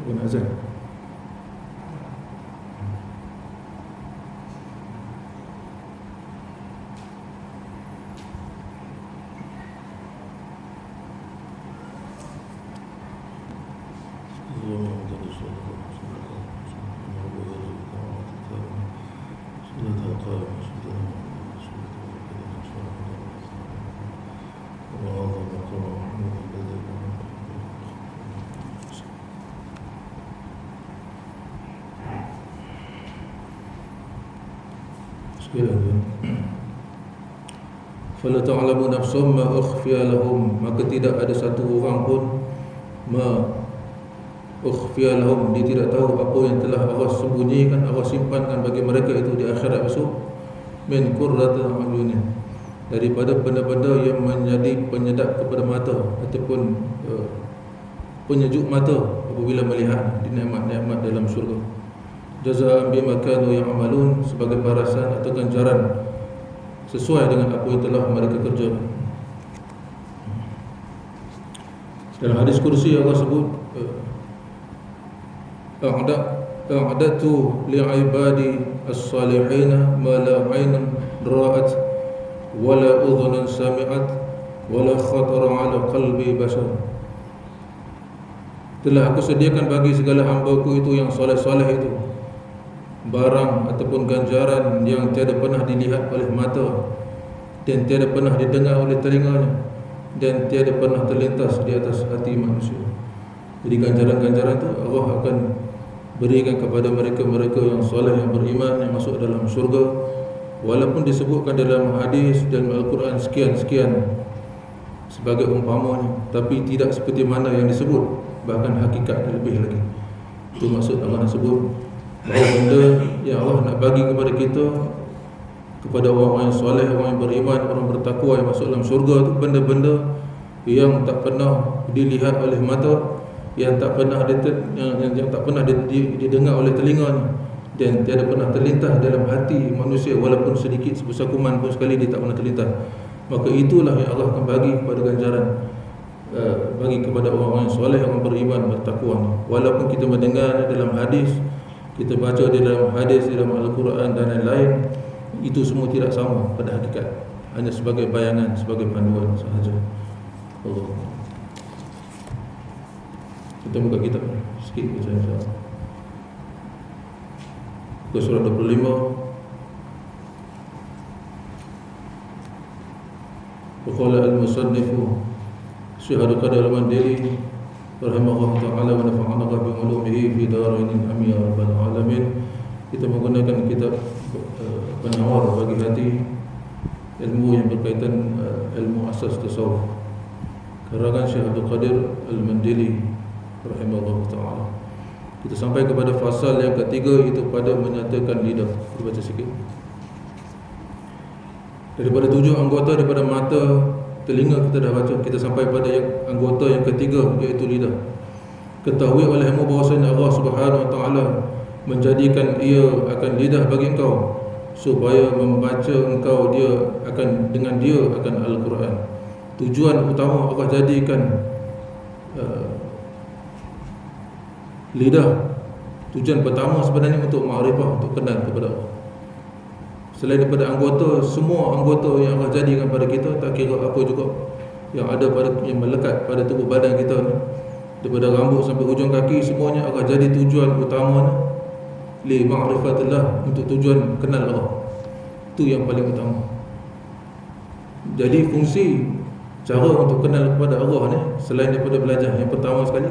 Speaker 1: Bukan azan. Sekali lagi. Fala ta'lamu nafsum ma ukhfiya lahum, maka tidak ada satu orang pun ukhfiya lahum, dia tidak tahu apa yang telah Allah sembunyikan, Allah simpankan bagi mereka itu di akhirat besok, min qurrati a'yunin, daripada benda-benda yang menjadi penyedap kepada mata ataupun penyejuk mata apabila melihat di nikmat-nikmat dalam syurga. Jazaa'an bima kanu ya'malun, sebagai balasan atau ganjaran sesuai dengan apa yang telah mereka kerjakan. Dalam hadis kursi Allah sebut, a'dadtu li'ibadi as-salihina ma la 'ainun ra'at wa la udhunun sami'at wa la khatara 'ala qalbi bashar. Telah aku sediakan bagi segala hamba-Ku itu yang soleh-soleh itu barang ataupun ganjaran yang tiada pernah dilihat oleh mata dan tiada pernah didengar oleh telinganya dan tiada pernah terlintas di atas hati manusia. Jadi ganjaran-ganjaran itu Allah akan berikan kepada mereka-mereka yang soleh, yang beriman, yang masuk dalam syurga, walaupun disebutkan dalam hadis dan Al-Quran sekian-sekian sebagai umpamanya, tapi tidak seperti mana yang disebut, bahkan hakikatnya lebih lagi. Itu maksud Allah sebut bahawa benda yang Allah nak bagi kepada kita, kepada orang-orang yang soleh, orang yang beriman, orang bertakwa yang masuk dalam syurga itu benda-benda yang tak pernah dilihat oleh mata, yang tak pernah yang tak pernah didengar oleh telinganya, dan tiada pernah terlintas dalam hati manusia walaupun sedikit sebesar kuman pun sekali dia tak pernah terlintas. Maka itulah yang Allah akan bagi kepada ganjaran bagi kepada orang-orang yang soleh, orang beriman, bertakwa. Walaupun kita mendengar dalam hadis, kita baca di dalam hadis, di dalam Al-Quran dan lain-lain, itu semua tidak sama pada hakikat, hanya sebagai bayangan, sebagai panduan sahaja. Allah. Kita buka kitab sikit insya-Allah. Ke surah 25. Qala al-musannifu Syekh Qadir al-Mandili rahimahullah ta'ala wa nafa'ana bi ulumihi fi darain amin ya rabbal alamin. Kita menggunakan kitab penawar bagi hati, ilmu yang berkaitan ilmu asas tasawuf, karangan Syekh Abdul Qadir al-Mandili rahimahullah ta'ala. Kita sampai kepada fasal yang ketiga, iaitu pada menyatakan lidah. Kita baca sikit. Daripada 7 anggota, daripada mata, telinga kita dah baca. Kita sampai pada anggota yang ketiga, iaitu lidah. Ketahui olehmu bahawasanya Allah Subhanahu Wa Taala menjadikan ia akan lidah bagi engkau, supaya membaca engkau dengan dia akan Al-Quran. Tujuan utama Allah jadikan lidah, tujuan pertama sebenarnya untuk ma'rifah, untuk kenal kepada Allah. Selain daripada anggota, semua anggota yang Allah jadikan pada kita, tak kira apa juga yang ada yang melekat pada tubuh badan kita ni, daripada rambut sampai hujung kaki, semuanya Allah jadi tujuan utamanya li ma'rifatillah, untuk tujuan kenal Allah. Itu yang paling utama. Jadi fungsi cara untuk kenal kepada Allah ni, selain daripada belajar, yang pertama sekali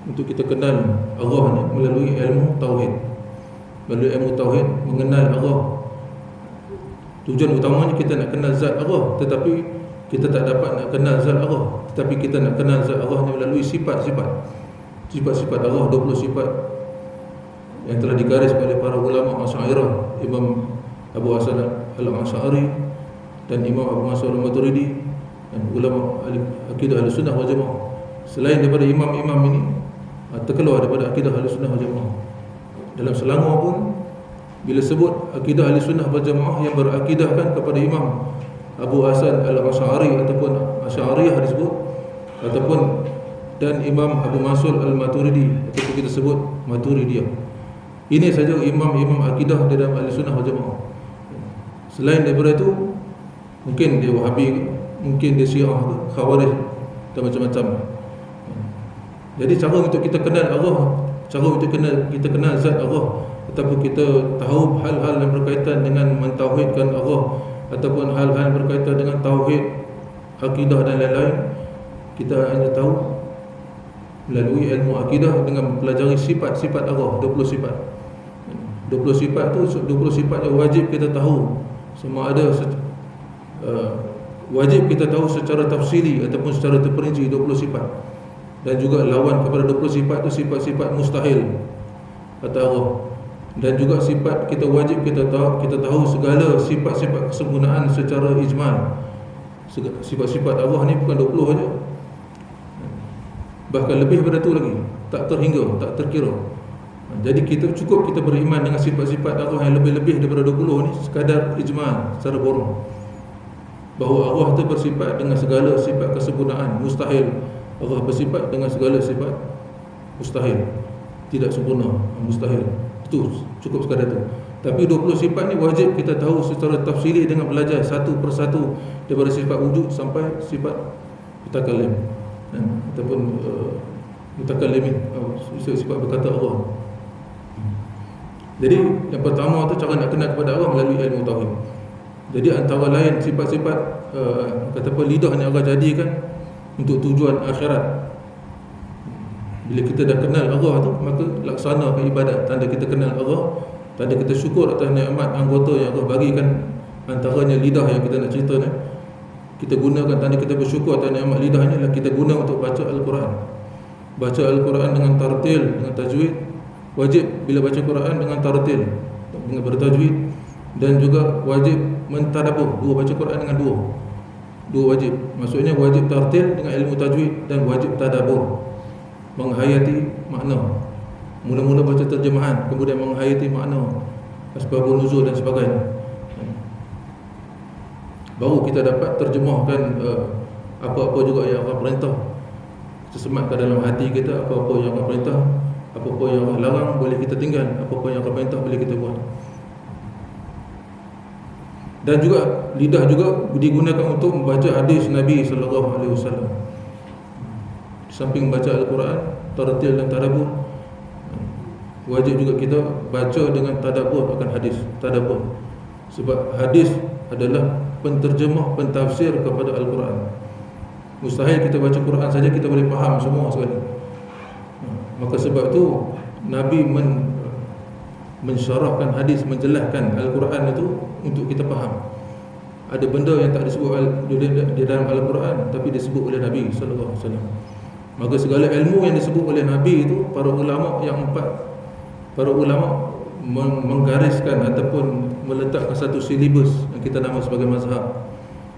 Speaker 1: untuk kita kenal Allah ni melalui ilmu tauhid. Melalui ilmu tauhid, mengenal Allah. Tujuan utamanya kita nak kenal zat Allah, tetapi kita tak dapat nak kenal zat Allah, tetapi kita nak kenal zat Allah ni melalui sifat-sifat. Sifat-sifat Allah, 20 sifat yang telah digaris oleh para ulama Asy'ariyah, Imam Abu Hasan al-Asy'ari dan Imam Abu Mansur al-Maturidi, dan ulama akidah Ahlussunnah wal Jamaah. Selain daripada imam-imam ini, terkeluar daripada akidah Ahlussunnah wal Jamaah. Dalam Selangor pun, bila sebut akidah Ahlussunnah wal Jamaah yang berakidahkan kepada Imam Abu Hasan al-Asy'ari ataupun Asy'ariyah disebut, ataupun dan Imam Abu Mansur al-Maturidi, ataupun kita sebut Maturidiyah. Ini saja imam-imam akidah dalam Ahlussunnah wal Jamaah. Selain daripada itu, mungkin dia Wahabi, mungkin dia Syiah, Khawarij dan macam-macam. Jadi cara untuk kita kenal Allah, cara untuk kita kenal zat Allah, ataupun kita tahu hal-hal yang berkaitan dengan mentauhidkan Allah, ataupun hal-hal yang berkaitan dengan tauhid, akidah dan lain-lain, kita hanya tahu melalui ilmu akidah dengan mempelajari sifat-sifat Allah, 20 sifat. 20 sifat tu 20 sifat yang wajib kita tahu. Sama ada wajib kita tahu secara tafsili ataupun secara terperinci 20 sifat. Dan juga lawan kepada 20 sifat tu sifat-sifat mustahil kata Allah. Dan juga sifat kita wajib kita tahu segala sifat-sifat kesempurnaan secara ijmal. Sifat-sifat Allah ni bukan 20 aja. Bahkan lebih daripada tu lagi, tak terhingga, tak terkira. Jadi cukup kita beriman dengan sifat-sifat Allah yang lebih-lebih daripada 20 ni sekadar ijmal secara borong, bahawa Allah itu bersifat dengan segala sifat kesempurnaan, mustahil. Allah bersifat dengan segala sifat mustahil, tidak sempurna, mustahil. Itu cukup sekadar itu. Tapi 20 sifat ni wajib kita tahu secara tafsili dengan belajar satu persatu daripada sifat wujud sampai sifat mutakallim, ataupun mutakallimin, sifat berkata Allah. Jadi yang pertama tu cara nak kenal kepada Allah melalui ilmu tauhid. Jadi antara lain sifat-sifat kata apa, lidah ni Allah jadikan untuk tujuan akhirat. Bila kita dah kenal Allah tu, maka laksanakan ibadat, tanda kita kenal Allah, tanda kita syukur atas nikmat anggota yang Allah bagikan. Antaranya lidah yang kita nak cerita ni, kita gunakan tanda kita bersyukur atas nikmat lidah ni lah kita guna untuk baca Al-Quran. Baca Al-Quran dengan tartil, dengan tajwid. Wajib bila baca Quran dengan tartil, dengan bertajwid. Dan juga wajib mentadabbur, dua baca Quran dengan dua wajib. Maksudnya wajib tartil dengan ilmu tajwid dan wajib tadabbur, menghayati makna. Mula-mula baca terjemahan, kemudian menghayati makna, asbabun nuzul dan sebagainya. Baru kita dapat terjemahkan apa-apa juga yang Allah perintah. Kita sematkan dalam hati kita apa-apa yang Allah perintah, apa-apa yang Allah larang boleh kita tinggal, apa-apa yang Allah perintah boleh kita buat. Dan juga lidah juga digunakan untuk membaca hadis Nabi sallallahu alaihi wasallam. Di samping baca Al-Quran, tartil dan tadabbur, wajib juga kita baca dengan tadabbur akan hadis, tadabbur. Sebab hadis adalah penterjemah, pentafsir kepada Al-Quran. Mustahil kita baca Quran saja kita boleh faham semua sekali. Maka sebab tu Nabi mensyarahkan hadis, menjelaskan Al-Quran itu untuk kita faham. Ada benda yang tak disebut di dalam Al-Quran tapi disebut oleh Nabi sallallahu alaihi wasallam. Maka segala ilmu yang disebut oleh Nabi itu, para ulama menggariskan ataupun meletakkan satu silibus yang kita nama sebagai mazhab,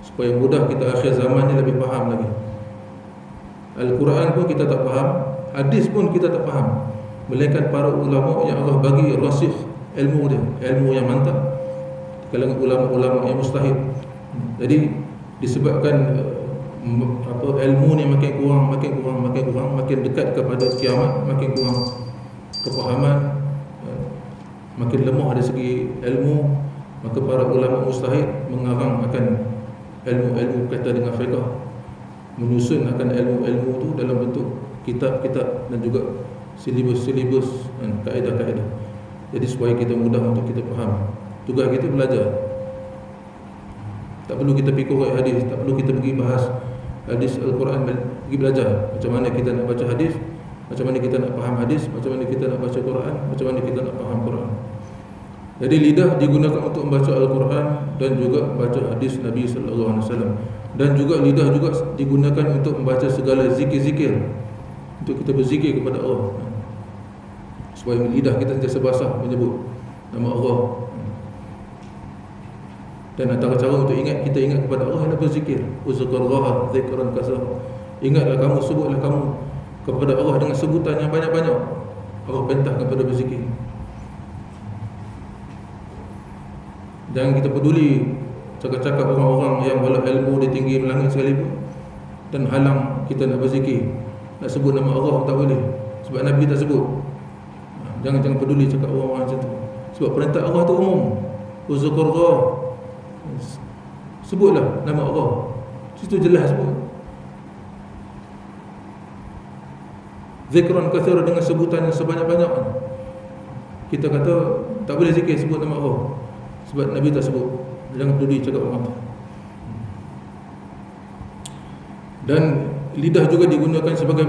Speaker 1: supaya mudah kita akhir zaman ni lebih faham lagi. Al-Quran pun kita tak faham, hadis pun kita tak faham, melainkan para ulama yang Allah bagi rasikh ilmu dia, ilmu yang mantap di kalangan ulama-ulama yang mustahid. Jadi disebabkan ilmu ni makin kurang, makin dekat kepada kiamat, makin kurang kefahaman, makin lemah dari segi ilmu, maka para ulama mustahid mengarang akan ilmu-ilmu kata dengan fiqh, menyusun akan ilmu-ilmu tu dalam bentuk kitab-kitab dan juga silibus-silibus dan kaedah-kaedah. Jadi supaya kita mudah untuk kita faham. Tugas kita belajar. Tak perlu kita fikir hadis, tak perlu kita pergi bahas hadis Al-Quran, pergi belajar macam mana kita nak baca hadis, macam mana kita nak faham hadis, macam mana kita nak baca Quran, macam mana kita nak faham Quran. Jadi lidah digunakan untuk membaca Al-Quran dan juga baca hadis Nabi sallallahu alaihi wasallam. Dan juga lidah juga digunakan untuk membaca segala zikir-zikir, untuk kita berzikir kepada Allah, supaya lidah kita sentiasa basah menyebut nama Allah. Dan antara cara untuk kita ingat kepada Allah adalah berzikir. Uzkurullah zikran katsira. Ingatlah kamu, sebutlah kamu kepada Allah dengan sebutan yang banyak-banyak. Allah perintah kepada berzikir. Jangan kita peduli cakap-cakap orang-orang yang walau ilmu dia tinggi melangit sekalipun dan halang kita nak berzikir, nak sebut nama Allah tak boleh, sebab Nabi tak sebut. Jangan peduli cakap orang-orang macam tu, sebab perintah Allah tu umum. Uzkurullah, sebutlah nama Allah, situ jelas sebut. Zikran katsira, dengan sebutan yang sebanyak-banyak. Kita kata tak boleh zikir sebut nama Allah, sebab Nabi tak sebut. Jangan peduli cakap orang tu. Dan lidah juga digunakan sebagai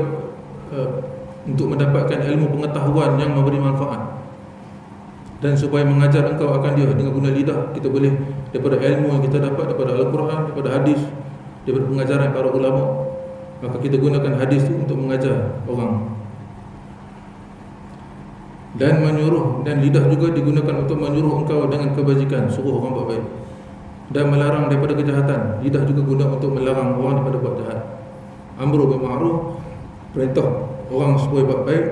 Speaker 1: untuk mendapatkan ilmu pengetahuan yang memberi manfaat. dan supaya mengajar engkau akan dia dengan guna lidah. Kita boleh daripada ilmu yang kita dapat daripada Al-Quran, daripada hadis, daripada pengajaran para ulama, maka kita gunakan hadis itu untuk mengajar orang. Dan menyuruh, dan lidah juga digunakan untuk menyuruh engkau dengan kebajikan, suruh orang buat baik, dan melarang daripada kejahatan. Lidah juga guna untuk melarang orang daripada buat jahat. Amru bil ma'ruf, perintah orang supaya buat baik,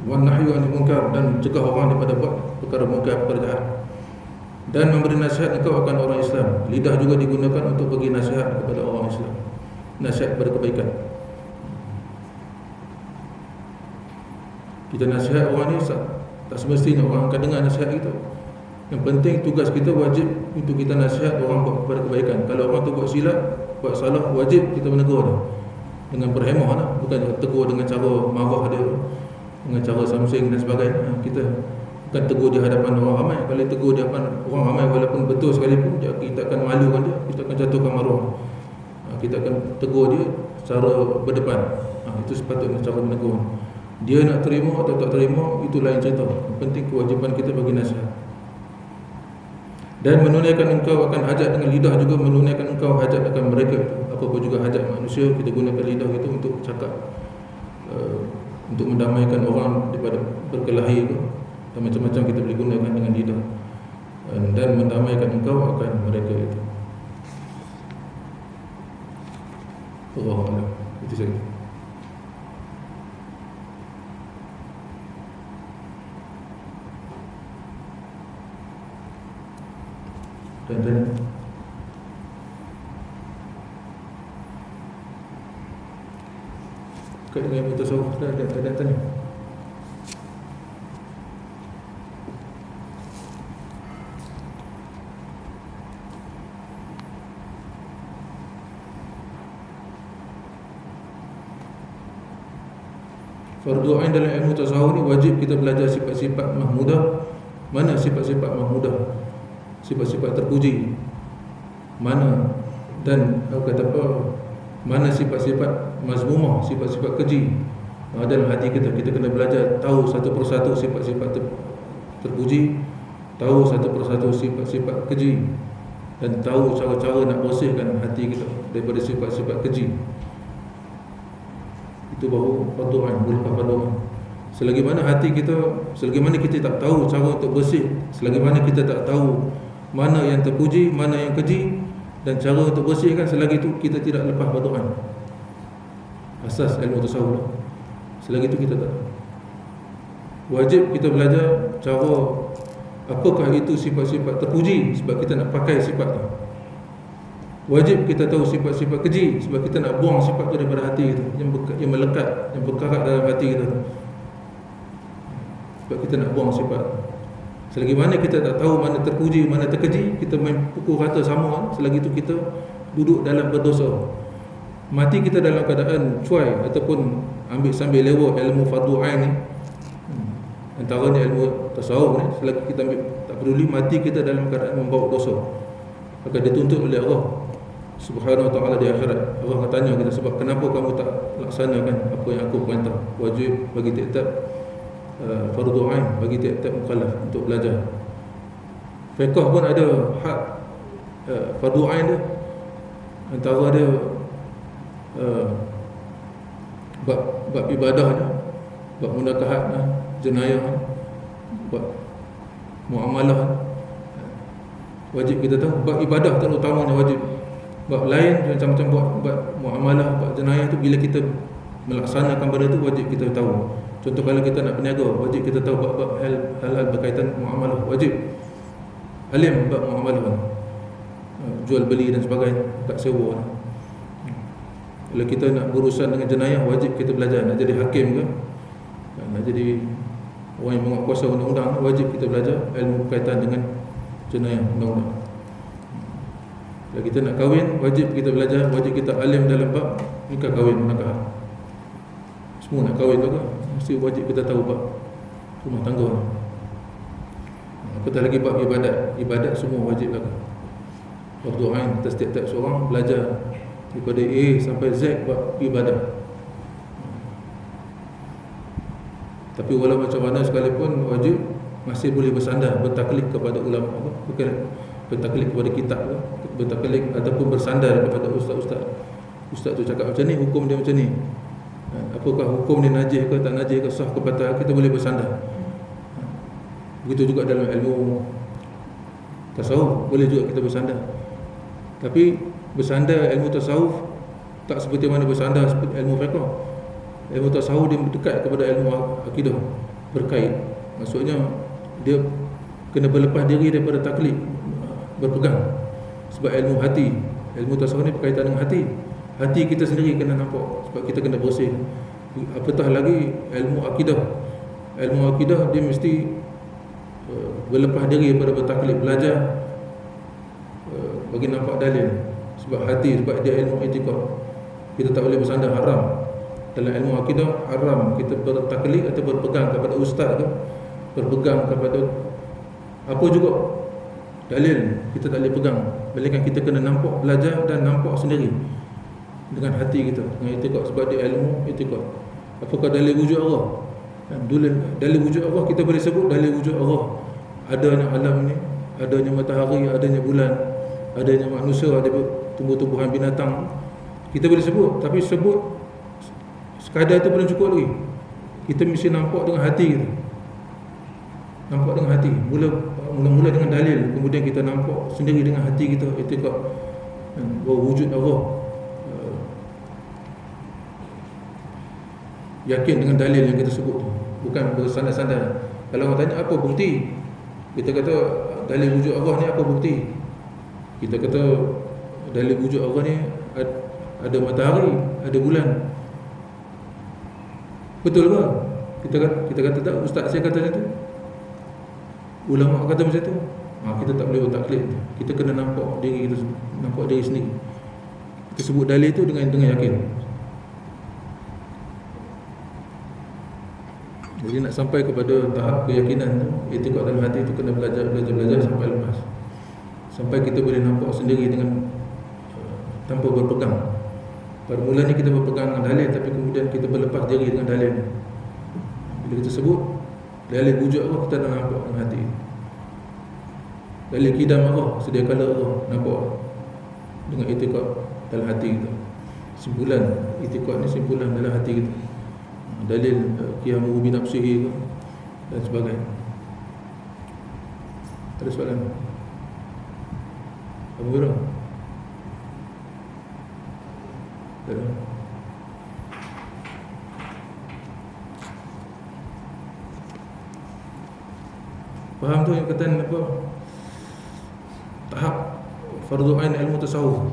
Speaker 1: wan nahyu 'anil munkar, dan cegah orang daripada buat perkara munkar, perkara jahat, dan memberi nasihat engkau akan orang Islam. Lidah juga digunakan untuk bagi nasihat kepada orang Islam, nasihat kepada kebaikan. Kita nasihat orang ni tak semestinya orang akan dengar nasihat kita. Yang penting tugas kita wajib untuk kita nasihat orang buat kepada kebaikan. Kalau orang tu buat silap, buat salah, wajib kita menegur dia dengan berhemah lah. Bukan tegur dengan cara marah dia, dengan cara samsing dan sebagainya. Kita bukan tegur di hadapan orang ramai. Kalau tegur di hadapan orang ramai walaupun betul sekalipun, kita akan malukan dia, kita akan jatuhkan maruah. Kita akan tegur dia secara berdepan. Itu sepatutnya cara menegur. Dia nak terima atau tak terima, itu lain cerita. Yang penting kewajipan kita bagi nasihat. Dan menunaikan engkau akan hajat dengan lidah juga menunaikan engkau hajat akan mereka. Apa-apa juga hajat manusia, kita gunakan lidah itu untuk cakap, untuk mendamaikan orang daripada berkelahi itu, dan macam-macam kita boleh gunakan dengan lidah, dan mendamaikan engkau akan mereka itu. Allah, itu saja. Dan kait dengan mutasawuf ada tanya. Fardu ain dalam ilmu tasawuf ni wajib kita belajar sifat-sifat mahmudah. Mana sifat-sifat mahmudah? Sifat-sifat terpuji mana, dan kata apa, mana sifat-sifat mazmumah, sifat-sifat keji dalam hati kita. Kita kena belajar tahu satu persatu sifat-sifat terpuji, tahu satu persatu sifat-sifat keji, dan tahu cara-cara nak bersihkan hati kita daripada sifat-sifat keji. Itu baru fardu ain, bukan fardu ain. Selagi mana hati kita, selagi mana kita tak tahu cara untuk bersih, selagi mana kita tak tahu mana yang terpuji, mana yang keji, dan cara untuk bersihkan, selagi itu kita tidak lepas fardu ain. Asas ilmu tasawuf. Selagi itu kita tak wajib kita belajar cara apakah itu sifat-sifat terpuji, sebab kita nak pakai sifat itu. Wajib kita tahu sifat-sifat keji, sebab kita nak buang sifat itu daripada hati kita, yang melekat, yang berkarat dalam hati kita, sebab kita nak buang sifat. Selagi mana kita tak tahu mana terpuji, mana terkeji, kita main pukul rata sama, selagi itu kita duduk dalam berdosa. Mati kita dalam keadaan cuai ataupun ambil sambil lewat ilmu fardu ain ni, antaranya ilmu tasawuf ni, selagi kita ambil tak peduli, mati kita dalam keadaan membawa dosa, maka dituntut oleh Allah Subhanahu wa ta'ala di akhirat. Allah akan tanya kita, sebab kenapa kamu tak laksanakan apa yang aku perintah? Wajib bagi tiap-tiap fardu ain, bagi tiap-tiap mukallaf untuk belajar. Fiqh pun ada hak fardu ain dia. Antara dia bab ibadah dia, bab munakahat, jenayah, bab muamalah, wajib kita tahu. Bab ibadah terutamanya wajib. Bab lain macam-macam bab muamalah, bab jenayah tu, bila kita melaksanakan benda tu wajib kita tahu. Contoh kalau kita nak berniaga, wajib kita tahu bab-bab hal-hal berkaitan muamalah, wajib alim bab muamalah, jual beli dan sebagainya, tak sewa. Kalau kita nak berurusan dengan jenayah, wajib kita belajar. Nak jadi hakim ke, nak jadi orang yang menguatkuasa undang-undang, wajib kita belajar ilmu berkaitan dengan jenayah undang-undang. Kalau kita nak kahwin, wajib kita belajar, wajib kita alim dalam bab nikah kahwin, menakah. Semua nak kahwin tu kan, mesti wajib kita tahu bab rumah tangga. Apatah lagi bab ibadat. Ibadat semua wajib lakukan. Fardu ain atas setiap seorang belajar daripada A sampai Z bab ibadah. Tapi walau macam mana sekalipun, wajib masih boleh bersandar, bertaklid kepada ulama, bukan bertaklid kepada kitab, bertaklid ataupun bersandar kepada ustaz-ustaz. Ustaz tu cakap macam ni, hukum dia macam ni. Apakah hukum dia najis ke tak najis ke, sah ke batal, kita boleh bersandar. Begitu juga dalam ilmu tasawuf, boleh juga kita bersandar. Tapi bersandar ilmu tasawuf tak seperti mana bersandar seperti ilmu fiqh. Ilmu tasawuf dia dekat kepada ilmu akidah, berkait. Maksudnya dia kena berlepas diri daripada taklid, berpegang. Sebab ilmu hati, ilmu tasawuf ni berkaitan dengan hati. Hati kita sendiri kena nampak, sebab kita kena bersih. Apatah lagi ilmu akidah. Ilmu akidah dia mesti berlepas diri daripada bertaklid, belajar bagi nampak dalil. Sebab hati, sebab dia ilmu etikad. Kita tak boleh bersandar, haram. Dalam ilmu akidah haram kita bertaklid atau berpegang kepada ustaz ke, berpegang kepada apa juga dalil, kita tak boleh pegang. Melainkan kita kena nampak, belajar dan nampak sendiri dengan hati kita, dengan etikad. Sebab dia ilmu etikad. Apakah dalil wujud Allah? Dalil wujud Allah kita boleh sebut dalil wujud Allah. Adanya alam ni, adanya matahari, adanya bulan, adanya manusia, ada tumbuh-tumbuhan, binatang. Kita boleh sebut, tapi sebut sekadar itu belum cukup lagi. Kita mesti nampak dengan hati kita. Nampak dengan hati. Mula-mula dengan dalil, kemudian kita nampak sendiri dengan hati kita, etikad bahawa wujud Allah. Yakin dengan dalil yang kita sebut tu, bukan bersandar-sandar. Kalau orang tanya apa bukti, kita kata dalil wujud Allah ni apa bukti? Kita kata dalil wujud Allah ni ada matahari, ada bulan. Betul ke? Kita kata tak, ustaz saya kata macam tu, ulama kata macam tu. Kita tak boleh bertaklid. Kita kena nampak diri kita, nampak diri sendiri. Kita sebut dalil tu dengan yakin. Jadi nak sampai kepada tahap keyakinan tu, etikad dalam hati tu kena belajar sampai lepas. Sampai kita boleh nampak sendiri dengan tanpa berpegang. Pada mulanya kita berpegang dengan dalil, tapi kemudian kita berlepas diri dengan dalil. Bila kita sebut dalil wujud Allah, kita dah nampak dengan hati. Dalil kidam Allah, sedia kala Allah, nampak dengan etikad dalam hati kita. Simpulan etikad ni, simpulan dalam hati kita. Dalil qiyamuhu bi nafsihi dan sebagainya. Ada soalan? Abu Hurairah? Tak ada. Faham tu yang kata apa? Tahap fardu ain ilmu tasawuf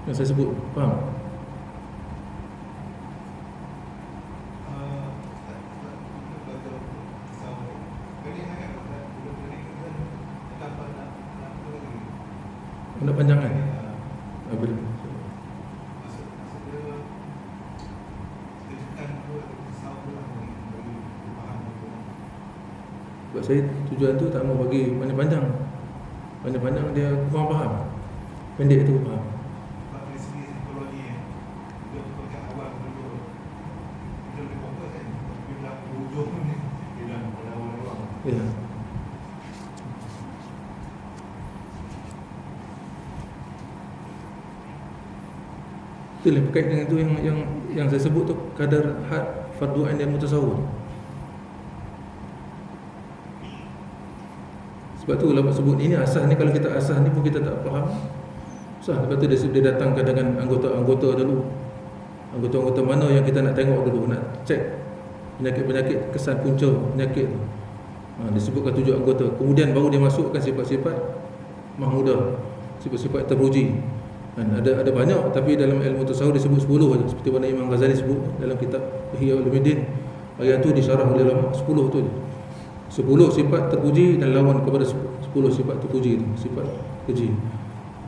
Speaker 1: yang saya sebut, faham? Nak panjangan? Boleh. Sebab saya tujuan tu tak mau bagi panjang-panjang. Panjang-panjang dia kurang faham. Pendek tu faham. Ya. Itulah berkait dengan itu yang saya sebut tu, kadar had fardu ain dan mutasawwur. Sebab tu ulama sebut ini asas ni, kalau kita asas ni pun kita tak faham. Sebab tu dia datangkan dengan anggota-anggota dulu. Anggota-anggota mana yang kita nak tengok dulu, nak cek penyakit-penyakit kesan punca penyakit tu. Disebutkan 7 anggota. Kemudian baru dia masukkan sifat-sifat mahmudah, sifat-sifat terpuji. Ada banyak, tapi dalam ilmu tasawuf disebut 10 saja. Seperti mana Imam Ghazali sebut dalam kitab Ihya Ulumuddin. Ayat tu disyarah oleh ulama, 10 tu je. 10 sifat terpuji dan lawan kepada 10 sifat terpuji tu, sifat keji.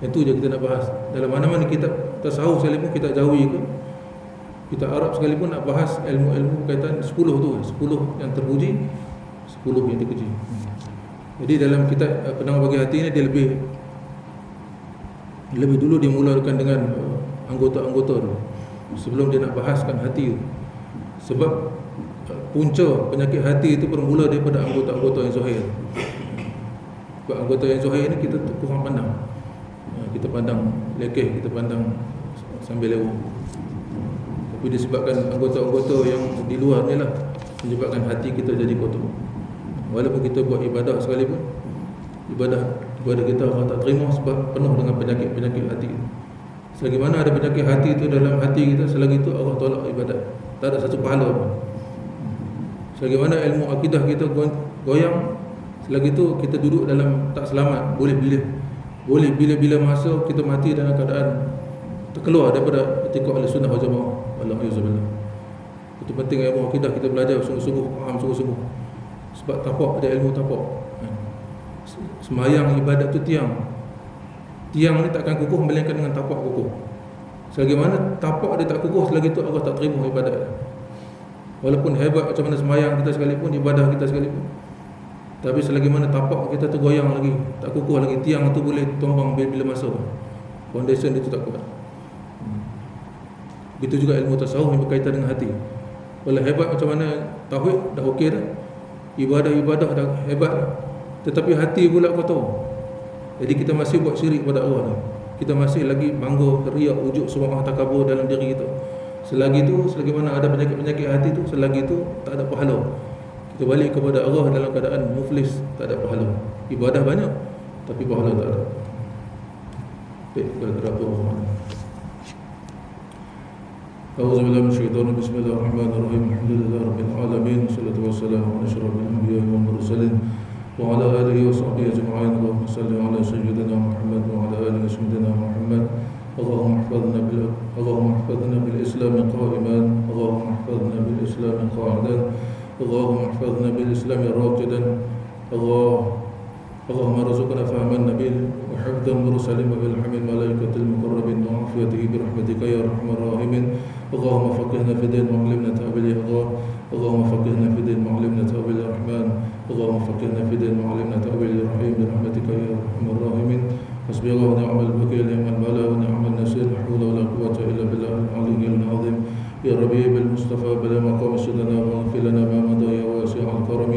Speaker 1: Itu je kita nak bahas. Dalam mana-mana kitab tasawuf sekalipun, kitab Jawi ke, kitab Arab sekalipun, nak bahas ilmu-ilmu berkaitan 10 tu, 10 yang terpuji, 10 yang terkeji. Jadi dalam kitab Penanggung Bagi Hati ni, dia lebih dulu dia mulakan dengan anggota-anggota tu, sebelum dia nak bahaskan hati tu. Sebab punca penyakit hati itu bermula daripada anggota-anggota yang zahir. Sebab anggota yang zahir ni kita kurang pandang. Kita pandang lekeh, kita pandang sambil lewat. Tapi disebabkan anggota-anggota yang di luar ni lah menyebabkan hati kita jadi kotor. Walaupun kita buat ibadah sekalipun, ibadah kita Allah tak terima sebab penuh dengan penyakit-penyakit hati. Selagi mana ada penyakit hati itu dalam hati kita, selagi itu Allah tolak ibadat. Tak ada satu pahala pun. Selagi mana ilmu akidah kita goyang, selagi itu kita duduk dalam tak selamat. Boleh bila-bila masa kita mati dalam keadaan terkeluar daripada etika Ahlussunnah wal Jamaah. Alhamdulillah. Itu penting ilmu akidah kita belajar sungguh-sungguh, faham sungguh-sungguh. Sebab tapak, ada ilmu tapak. Semayang ibadat tu tiang ni takkan kukuh melainkan dengan tapak kukuh. Selagi mana tapak dia tak kukuh, selagi tu Allah tak terima ibadat. Walaupun hebat macam mana semayang kita sekalipun, ibadah kita sekalipun, tapi selagi mana tapak kita tu goyang lagi, tak kukuh lagi, tiang tu boleh tumbang bila masa, foundation dia tu tak kuat. Begitu juga ilmu tasawuf yang berkaitan dengan hati. Walau hebat macam mana tauhid dah okey dah, ibadah dah hebat dah, tetapi hati pula kotor. Jadi kita masih buat syirik pada Allah dah. Kita masih lagi bangga, riak, ujub, sum'ah, takabur dalam diri kita. Selagi mana ada penyakit-penyakit hati tu, selagi tu tak ada pahala. Kita balik kepada Allah dalam keadaan muflis, tak ada pahala. Ibadah banyak, tapi pahala tak ada. Baik, kita terapur rahmat. A'udzubillahi minasyaitonir rajim. Bismillahirrahmanirrahim. Alhamdulillahi rabbil alamin. Wassalatu wassalamu ala asyrafil anbiya'i wal mursalin wa ala alihi wa sahbihi ajma'in. Allahumma shalli ala sayyidina Muhammad wa ala ali sayyidina Muhammad. اللهم احفظنا بالإسلام قائما، اللهم احفظنا بالإسلام قاعدا، اللهم احفظنا بالإسلام راقدا، اللهم ارزقنا فهم النبي وحفظ المرسلين وبالحم الملائكة المقربين وعافيته برحمتك يا أرحم الراحمين. اللهم فقهنا في الدين وعلمنا تأويل الله، اللهم فقهنا في الدين وعلمنا تأويل الرحمن، اللهم فقهنا في الدين وعلمنا تأويل الرحيم برحمتك يا أرحم الراحمين. حسبي الله ونعم الوكيل، نعم المولى ونعم النصير، لا حول ولا قوة إلا بالله العلي العظيم. يا ربي بالمصطفى بلا مقام سيدنا واغفر لنا ما مضى يا واسع الكرم،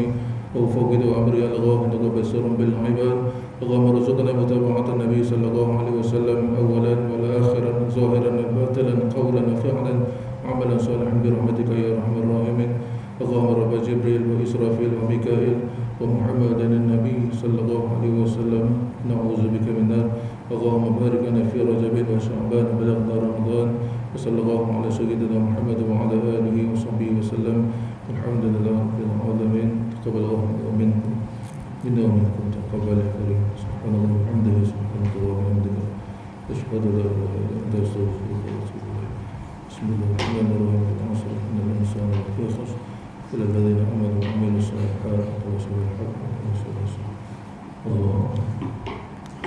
Speaker 1: وفوض أمري الله إنك بصير بالعباد. اللهم ارزقنا متابعة النبي صلى الله عليه وسلم أولا وآخرا ظاهرا وباطنا قولا وفعلا عملا صالحا برحمتك يا أرحم الراحمين. اللهم رب جبريل وإسرافيل وميكائيل ومحمد النبي صلى الله عليه وسلم نعوذ بك من النار. اللهم بارك لنا في رجب وشعبان وبلغنا رمضان، وصلى الله على سيدنا محمد وعلى آله وصحبه وسلم. الحمد لله رب العالمين. تقبل الله منكم منا ومنكم تقبل يا كريم. سبحان الله وبحمده، سبحان الله وبحمده، أشهد أن لا إله إلا أنت أستغفرك وأتوب إليك. بسم الله الرحمن الرحيم. العصر إن الإنسان لفي خسر إلا الذين